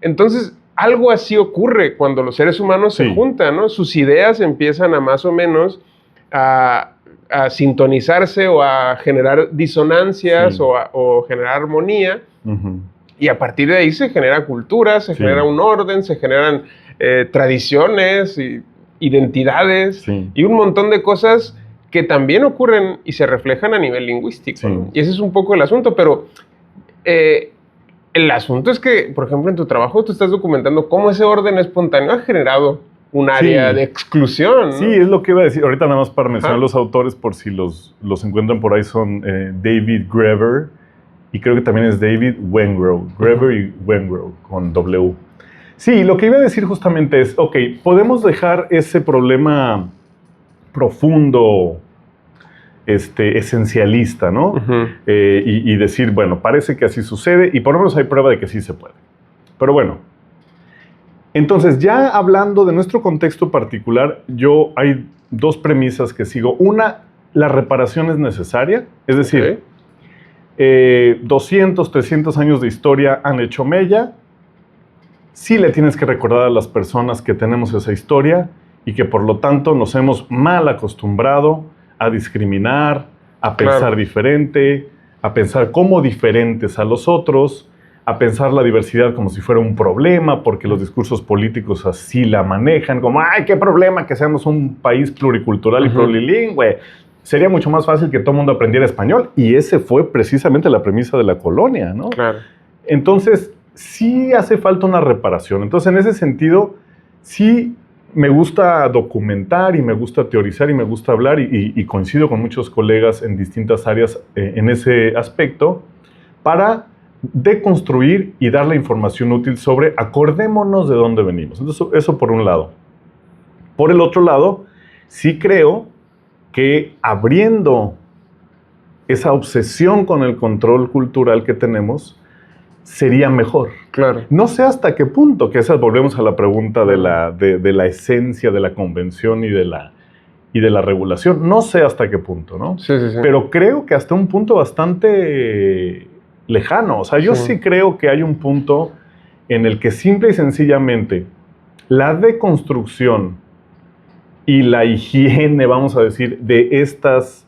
Entonces, algo así ocurre cuando los seres humanos se juntan, ¿no? Sus ideas empiezan a más o menos a sintonizarse o a generar disonancias o generar armonía. Y a partir de ahí se genera cultura, se genera un orden, se generan tradiciones, identidades y un montón de cosas que también ocurren y se reflejan a nivel lingüístico. ¿No? Y ese es un poco el asunto, pero el asunto es que, por ejemplo, en tu trabajo tú estás documentando cómo ese orden espontáneo ha generado un área de exclusión, ¿no? Sí, es lo que iba a decir. Ahorita nada más para mencionar los autores, por si los encuentran por ahí, son David Graeber y creo que también es David Wengrow. Graeber y Wengrow, con W. Sí, lo que iba a decir justamente es, ok, podemos dejar ese problema profundo, esencialista, ¿no? Y decir, bueno, parece que así sucede y por lo menos hay prueba de que sí se puede. Pero bueno, entonces ya hablando de nuestro contexto particular, hay dos premisas que sigo. Una, la reparación es necesaria, es decir, 200, 300 años de historia han hecho mella. Sí le tienes que recordar a las personas que tenemos esa historia y que por lo tanto nos hemos mal acostumbrado a discriminar, a pensar diferente, a pensar como diferentes a los otros, a pensar la diversidad como si fuera un problema, porque los discursos políticos así la manejan, como, ¡ay, qué problema que seamos un país pluricultural y plurilingüe! Sería mucho más fácil que todo el mundo aprendiera español, y ese fue precisamente la premisa de la colonia, ¿no? Claro. Entonces, sí hace falta una reparación. Entonces, en ese sentido, sí me gusta documentar y me gusta teorizar y me gusta hablar y coincido con muchos colegas en distintas áreas en ese aspecto para deconstruir y dar la información útil sobre acordémonos de dónde venimos. Entonces, eso por un lado. Por el otro lado, sí creo que abriendo esa obsesión con el control cultural que tenemos, sería mejor. Claro. No sé hasta qué punto, que volvemos a la pregunta de la esencia de la convención y de la regulación. No sé hasta qué punto, ¿no? Sí. Pero creo que hasta un punto bastante lejano. O sea, yo sí creo que hay un punto en el que simple y sencillamente la deconstrucción y la higiene, vamos a decir, de estas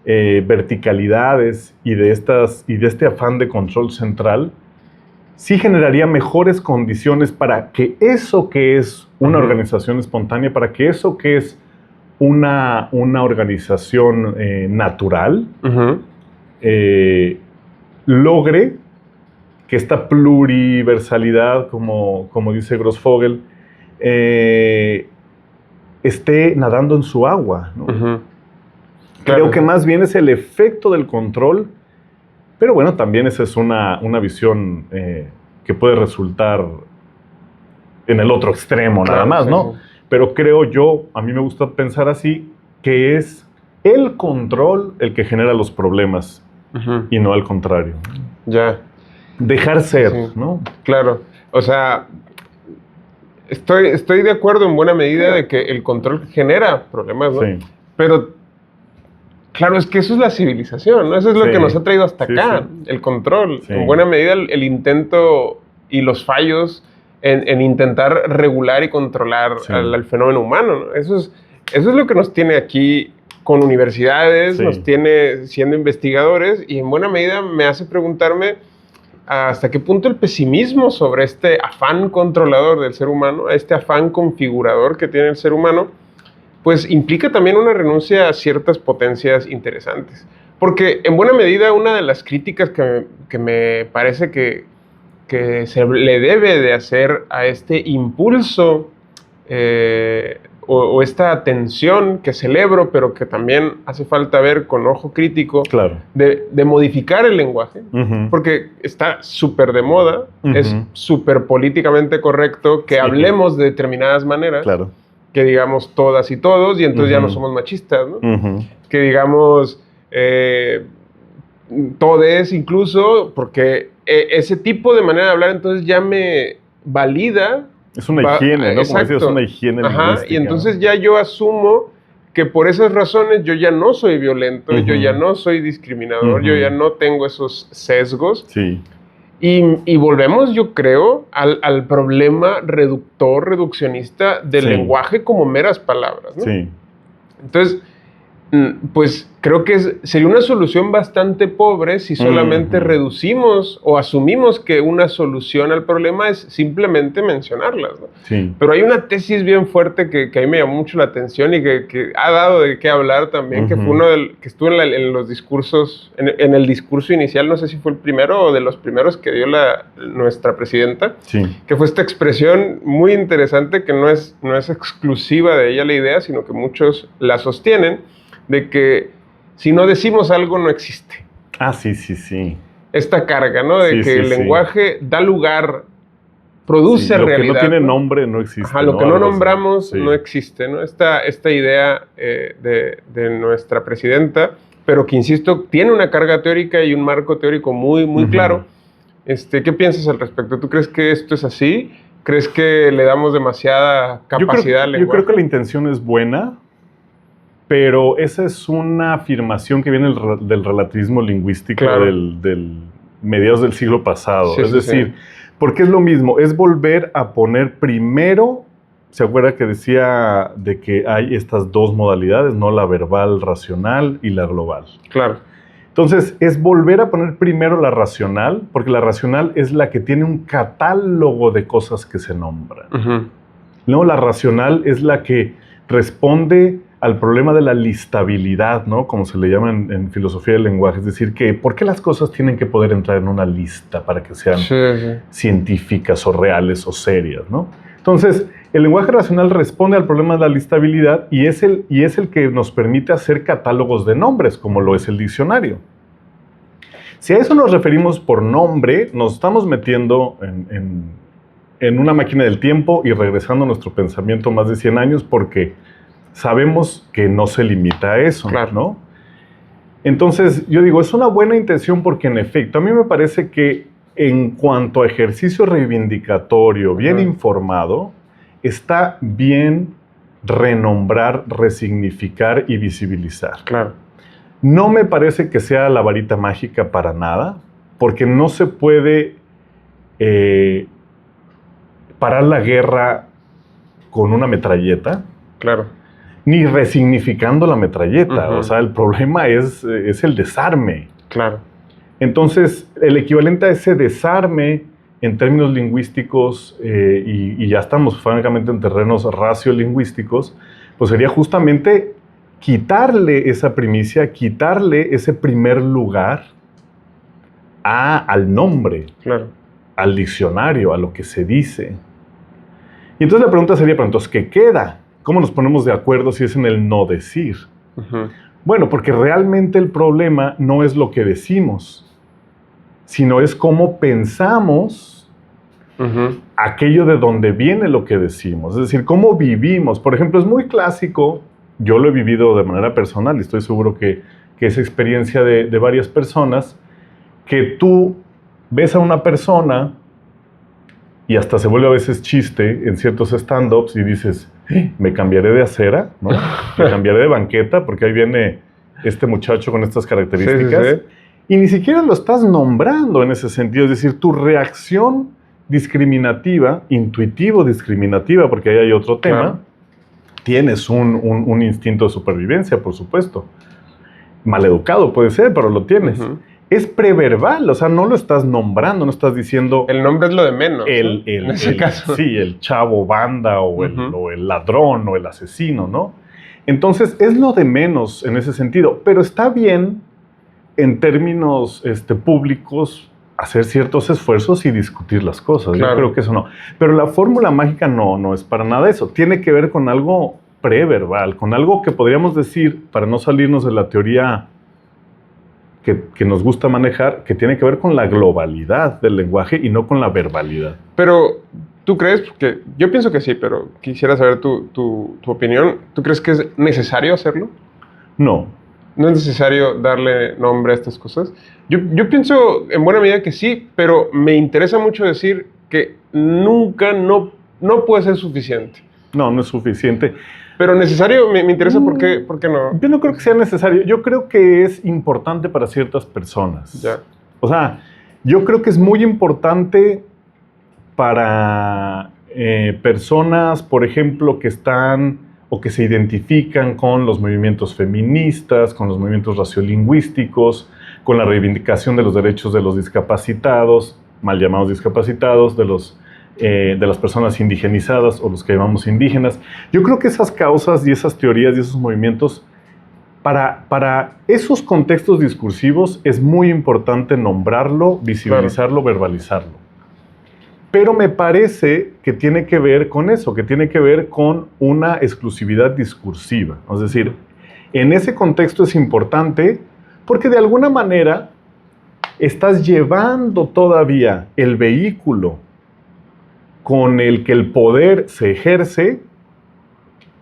verticalidades y de este afán de control central, sí generaría mejores condiciones para que eso que es una organización espontánea, para que eso que es una organización natural, logre que esta pluriversalidad, como dice Grossfogel, esté nadando en su agua, ¿no? Claro. Creo que más bien es el efecto del control, pero bueno, también esa es una visión que puede resultar en el otro extremo nada más, ¿no? Sí. Pero creo yo, a mí me gusta pensar así, que es el control el que genera los problemas y no al contrario. Ya. Dejar ser, ¿no? Claro. O sea, estoy de acuerdo en buena medida de que el control genera problemas, ¿no? Sí. Pero, claro, es que eso es la civilización, ¿no? Eso es lo que nos ha traído hasta acá, el control. Sí. En buena medida, el intento y los fallos en intentar regular y controlar al fenómeno humano, ¿no? Eso es lo que nos tiene aquí con universidades, nos tiene siendo investigadores, y en buena medida me hace preguntarme hasta qué punto el pesimismo sobre este afán controlador del ser humano, este afán configurador que tiene el ser humano, pues implica también una renuncia a ciertas potencias interesantes. Porque en buena medida una de las críticas que me parece que se le debe de hacer a este impulso o esta atención que celebro, pero que también hace falta ver con ojo crítico, de modificar el lenguaje, porque está súper de moda, es súper políticamente correcto que hablemos de determinadas maneras, que digamos todas y todos, y entonces ya no somos machistas, ¿no? Que digamos todes incluso, porque ese tipo de manera de hablar entonces ya me valida. Es una higiene, ¿no? Como decías, es una higiene lingüística. Y entonces ya yo asumo que por esas razones yo ya no soy violento, yo ya no soy discriminador, yo ya no tengo esos sesgos. Sí. Y volvemos, yo creo, al problema reduccionista del lenguaje como meras palabras, ¿no? Sí. Entonces, Pues creo que sería una solución bastante pobre si solamente reducimos o asumimos que una solución al problema es simplemente mencionarlas, ¿no? Sí. Pero hay una tesis bien fuerte que a mí me llamó mucho la atención y que ha dado de qué hablar también, que fue uno que estuvo en los discursos, en el discurso inicial, no sé si fue el primero o de los primeros que dio nuestra presidenta, que fue esta expresión muy interesante que no es exclusiva de ella la idea, sino que muchos la sostienen, de que si no decimos algo no existe. Ah, sí, sí, sí. Esta carga, ¿no? De que el lenguaje da lugar, produce realidad. Lo que no tiene nombre no existe. Ajá, lo que no nombramos no existe, ¿no? Esta idea de nuestra presidenta, pero que, insisto, tiene una carga teórica y un marco teórico muy, muy claro. ¿Qué piensas al respecto? ¿Tú crees que esto es así? ¿Crees que le damos demasiada capacidad al lenguaje? Yo creo que la intención es buena, pero esa es una afirmación que viene del relativismo lingüístico del mediados del siglo pasado. Es decir, porque es lo mismo, es volver a poner primero, ¿se acuerda que decía de que hay estas dos modalidades, ¿no? La verbal racional y la global. Claro. Entonces, es volver a poner primero la racional, porque la racional es la que tiene un catálogo de cosas que se nombran. ¿No? La racional es la que responde al problema de la listabilidad, ¿no? Como se le llama en filosofía del lenguaje. Es decir, que ¿por qué las cosas tienen que poder entrar en una lista para que sean científicas o reales o serias, ¿no? Entonces, el lenguaje racional responde al problema de la listabilidad y es el que nos permite hacer catálogos de nombres, como lo es el diccionario. Si a eso nos referimos por nombre, nos estamos metiendo en una máquina del tiempo y regresando a nuestro pensamiento más de 100 años porque sabemos que no se limita a eso, ¿no? Entonces, yo digo, es una buena intención porque, en efecto, a mí me parece que en cuanto a ejercicio reivindicatorio bien informado, está bien renombrar, resignificar y visibilizar. Claro. No me parece que sea la varita mágica para nada, porque no se puede parar la guerra con una metralleta. Claro. Ni resignificando la metralleta. O sea, el problema es el desarme. Claro. Entonces, el equivalente a ese desarme en términos lingüísticos, y ya estamos francamente en terrenos raciolingüísticos, pues sería justamente quitarle esa primicia, quitarle ese primer lugar al nombre, al diccionario, a lo que se dice. Y entonces la pregunta sería, pero entonces, ¿qué queda? ¿Cómo nos ponemos de acuerdo si es en el no decir? Bueno, porque realmente el problema no es lo que decimos, sino es cómo pensamos aquello de donde viene lo que decimos. Es decir, cómo vivimos. Por ejemplo, es muy clásico, yo lo he vivido de manera personal y estoy seguro que es experiencia de varias personas, que tú ves a una persona y hasta se vuelve a veces chiste en ciertos stand-ups y dices, me cambiaré de acera, ¿no? Me cambiaré de banqueta porque ahí viene este muchacho con estas características. Y ni siquiera lo estás nombrando en ese sentido. Es decir, tu reacción discriminativa, intuitivo-discriminativa, porque ahí hay otro tema, tienes un instinto de supervivencia, por supuesto. Maleducado puede ser, pero lo tienes. Es preverbal, o sea, no lo estás nombrando, no estás diciendo... El nombre es lo de menos, en ese caso. Sí, el chavo banda o el ladrón o el asesino, ¿no? Entonces, es lo de menos en ese sentido, pero está bien en términos públicos hacer ciertos esfuerzos y discutir las cosas. Yo creo que eso no. Pero la fórmula mágica no es para nada eso. Tiene que ver con algo preverbal, con algo que podríamos decir, para no salirnos de la teoría que nos gusta manejar, que tiene que ver con la globalidad del lenguaje y no con la verbalidad. Pero, ¿tú crees? Porque yo pienso que sí, pero quisiera saber tu opinión. ¿Tú crees que es necesario hacerlo? No. ¿No es necesario darle nombre a estas cosas? Yo pienso en buena medida que sí, pero me interesa mucho decir que nunca, no puede ser suficiente. No es suficiente. Pero necesario, me interesa por qué no. Yo no creo que sea necesario. Yo creo que es importante para ciertas personas. Ya. O sea, yo creo que es muy importante para personas, por ejemplo, que están o que se identifican con los movimientos feministas, con los movimientos raciolinguísticos, con la reivindicación de los derechos de los discapacitados, mal llamados discapacitados, de las personas indigenizadas o los que llamamos indígenas. Yo creo que esas causas y esas teorías y esos movimientos, para esos contextos discursivos es muy importante nombrarlo, visibilizarlo, verbalizarlo. Pero me parece que tiene que ver con eso, que tiene que ver con una exclusividad discursiva. Es decir, en ese contexto es importante porque de alguna manera estás llevando todavía el vehículo con el que el poder se ejerce,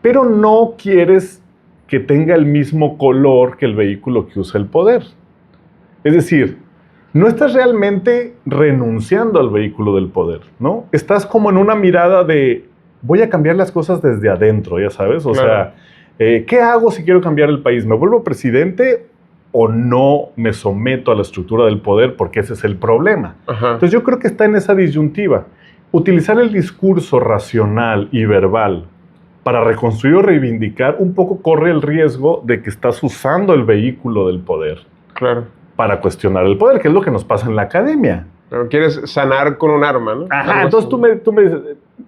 pero no quieres que tenga el mismo color que el vehículo que usa el poder. Es decir, no estás realmente renunciando al vehículo del poder, ¿no? Estás como en una mirada de, voy a cambiar las cosas desde adentro, ya sabes. O sea, ¿qué hago si quiero cambiar el país? ¿Me vuelvo presidente o no me someto a la estructura del poder? Porque ese es el problema. Ajá. Entonces yo creo que está en esa disyuntiva. Utilizar el discurso racional y verbal para reconstruir o reivindicar un poco corre el riesgo de que estás usando el vehículo del poder. Claro. Para cuestionar el poder, que es lo que nos pasa en la academia. Pero quieres sanar con un arma, ¿no? Ajá, entonces tú me dices,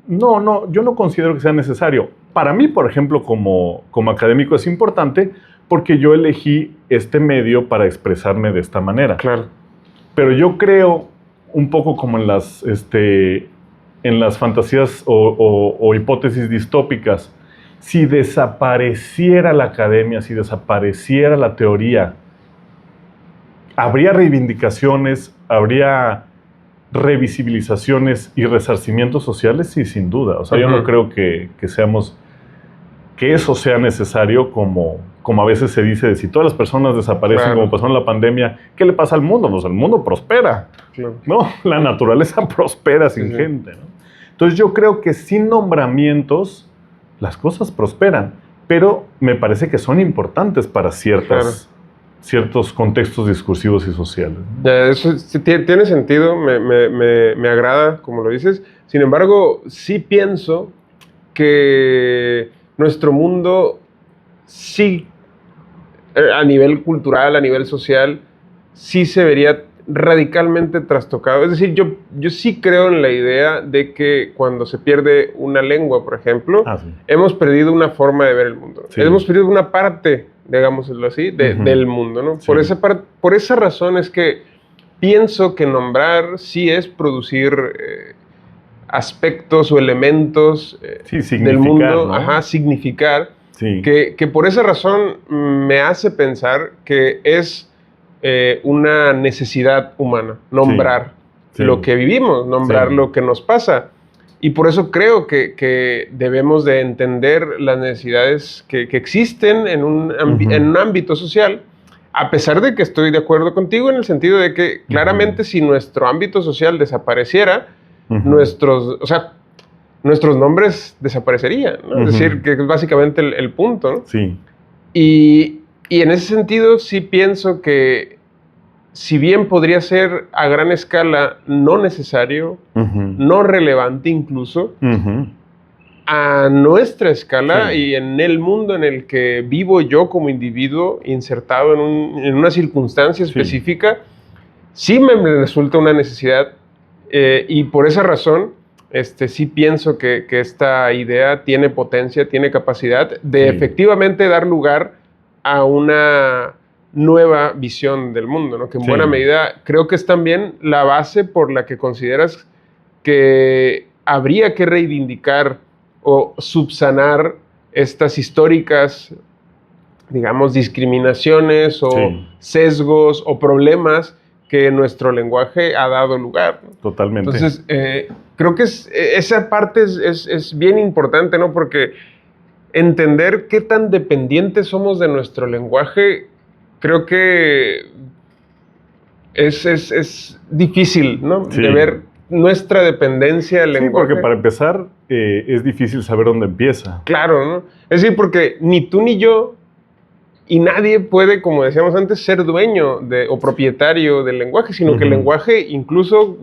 no, yo no considero que sea necesario. Para mí, por ejemplo, como académico es importante porque yo elegí este medio para expresarme de esta manera. Claro. Pero yo creo, un poco como en las fantasías o hipótesis distópicas, si desapareciera la academia, si desapareciera la teoría, habría reivindicaciones, habría revisibilizaciones y resarcimientos sociales, sí, sin duda. O sea, yo no creo que eso sea necesario como a veces se dice, de si todas las personas desaparecen, como pasó en la pandemia, ¿qué le pasa al mundo? Pues el mundo prospera. Claro. No, la naturaleza prospera sin gente, ¿no? Entonces yo creo que sin nombramientos las cosas prosperan, pero me parece que son importantes para ciertos contextos discursivos y sociales. Eso tiene sentido, me agrada, como lo dices. Sin embargo, sí pienso que nuestro mundo sí, a nivel cultural, a nivel social, sí se vería radicalmente trastocado. Es decir, yo sí creo en la idea de que cuando se pierde una lengua, por ejemplo, hemos perdido una forma de ver el mundo. Sí. Hemos perdido una parte, digámoslo así, del mundo, ¿no? Sí. Por esa razón es que pienso que nombrar sí es producir aspectos o elementos del mundo, ¿no? Significar, sí. que por esa razón me hace pensar que es una necesidad humana, nombrar lo que vivimos, nombrar lo que nos pasa. Y por eso creo que debemos de entender las necesidades que existen en un ámbito social, a pesar de que estoy de acuerdo contigo en el sentido de que claramente si nuestro ámbito social desapareciera, nuestros nombres desaparecerían, ¿no? Es decir, que es básicamente el punto, ¿no? Sí. Y en ese sentido sí pienso que si bien podría ser a gran escala no necesario, no relevante incluso, a nuestra escala y en el mundo en el que vivo yo como individuo insertado en una circunstancia específica, sí me resulta una necesidad y por esa razón sí pienso que esta idea tiene potencia, tiene capacidad de efectivamente dar lugar a una nueva visión del mundo, ¿no? Que en buena medida creo que es también la base por la que consideras que habría que reivindicar o subsanar estas históricas, digamos, discriminaciones o sesgos o problemas que nuestro lenguaje ha dado lugar, ¿no? Totalmente. Entonces, creo que esa parte es bien importante, ¿no? Porque entender qué tan dependientes somos de nuestro lenguaje, creo que es difícil, ¿no? Sí. De ver nuestra dependencia del lenguaje. Sí, porque para empezar es difícil saber dónde empieza. Claro, ¿no? Es decir, porque ni tú ni yo y nadie puede, como decíamos antes, ser dueño o propietario del lenguaje, sino que el lenguaje, incluso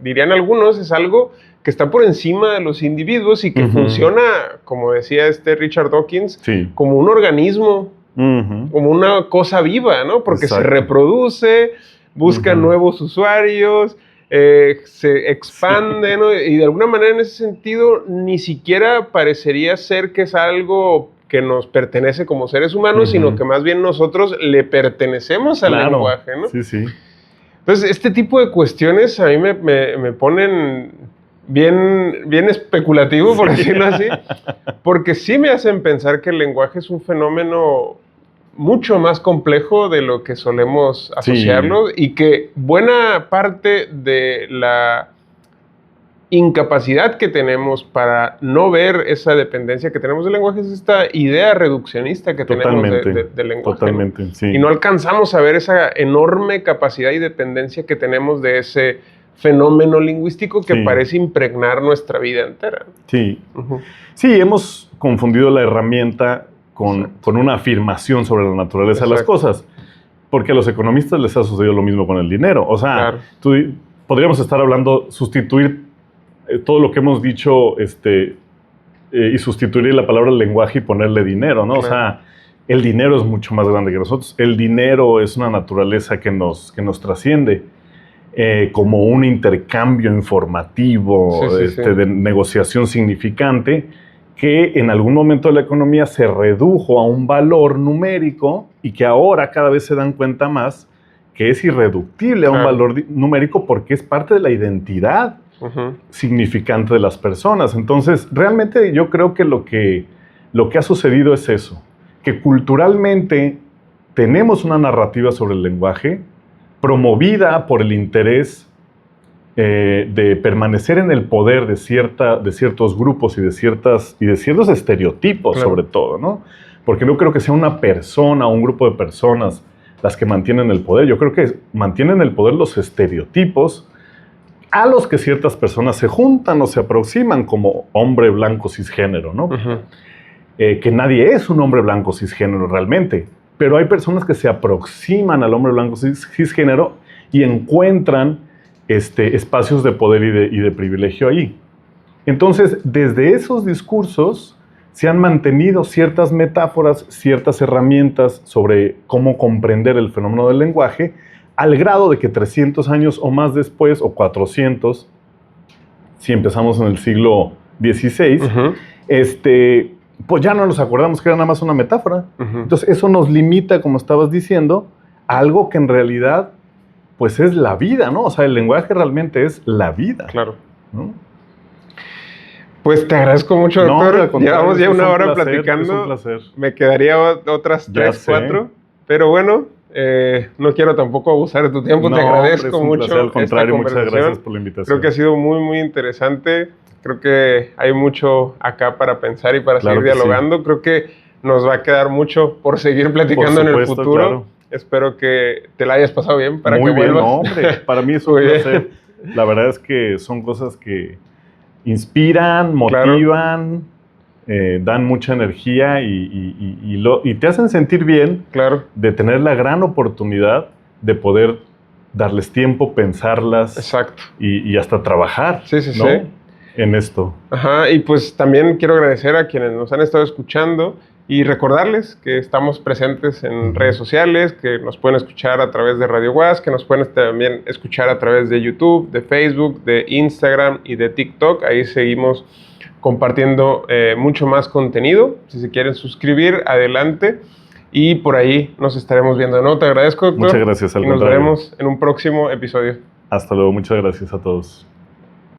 dirían algunos, es algo que está por encima de los individuos y que funciona, como decía Richard Dawkins, como un organismo, como una cosa viva, ¿no? Porque se reproduce, busca nuevos usuarios, se expande, ¿no? Y de alguna manera en ese sentido ni siquiera parecería ser que es algo que nos pertenece como seres humanos, sino que más bien nosotros le pertenecemos al lenguaje, ¿no? Sí, sí. Entonces, este tipo de cuestiones a mí me ponen bien especulativo, por decirlo así, porque sí me hacen pensar que el lenguaje es un fenómeno mucho más complejo de lo que solemos asociarlo y que buena parte de la incapacidad que tenemos para no ver esa dependencia que tenemos del lenguaje es esta idea reduccionista que tenemos del lenguaje. Totalmente, ¿no? sí. Y no alcanzamos a ver esa enorme capacidad y dependencia que tenemos de ese fenómeno lingüístico que parece impregnar nuestra vida entera. Sí. Sí, hemos confundido la herramienta con una afirmación sobre la naturaleza de las cosas, porque a los economistas les ha sucedido lo mismo con el dinero. O sea, podríamos estar hablando, sustituir todo lo que hemos dicho y sustituir la palabra lenguaje y ponerle dinero, ¿no? O sea, el dinero es mucho más grande que nosotros. El dinero es una naturaleza que nos trasciende como un intercambio informativo, de negociación significante, que en algún momento de la economía se redujo a un valor numérico y que ahora cada vez se dan cuenta más que es irreductible a un valor numérico porque es parte de la identidad significante de las personas. Entonces, realmente yo creo que lo que ha sucedido es eso, que culturalmente tenemos una narrativa sobre el lenguaje promovida por el interés de permanecer en el poder de ciertos grupos y de ciertos estereotipos, sobre todo, ¿no? Porque no creo que sea una persona o un grupo de personas las que mantienen el poder. Yo creo que mantienen el poder los estereotipos a los que ciertas personas se juntan o se aproximan como hombre blanco cisgénero, ¿no? Que nadie es un hombre blanco cisgénero realmente, pero hay personas que se aproximan al hombre blanco cisgénero y encuentran espacios de poder y de privilegio ahí. Entonces, desde esos discursos se han mantenido ciertas metáforas, ciertas herramientas sobre cómo comprender el fenómeno del lenguaje, al grado de que 300 años o más después, o 400, si empezamos en el siglo XVI, pues ya no nos acordamos que era nada más una metáfora. Entonces eso nos limita, como estabas diciendo, a algo que en realidad pues es la vida, ¿no? O sea, el lenguaje realmente es la vida. Claro. ¿No? Pues te agradezco mucho, doctor. No, llevamos ya una hora platicando. Es un placer. Me quedaría otras 3, 4. Pero bueno, no quiero tampoco abusar de tu tiempo. Te agradezco mucho. Placer, al contrario, muchas gracias por la invitación. Creo que ha sido muy, muy interesante. Creo que hay mucho acá para pensar y para seguir dialogando. Sí. Creo que nos va a quedar mucho por seguir platicando en el futuro. Claro. Espero que te la hayas pasado bien para que vuelvas. Muy bien, hombre. Para mí es un placer. La verdad es que son cosas que inspiran, motivan, dan mucha energía y te hacen sentir bien de tener la gran oportunidad de poder darles tiempo, pensarlas y hasta trabajar en esto. Ajá, y pues también quiero agradecer a quienes nos han estado escuchando y recordarles que estamos presentes en redes sociales, que nos pueden escuchar a través de Radio UAS, que nos pueden también escuchar a través de YouTube, de Facebook, de Instagram y de TikTok. Ahí seguimos compartiendo mucho más contenido. Si se quieren suscribir, adelante. Y por ahí nos estaremos viendo de nuevo. Te agradezco, doctor. Muchas gracias, al contrario. Y nos veremos en un próximo episodio. Hasta luego. Muchas gracias a todos.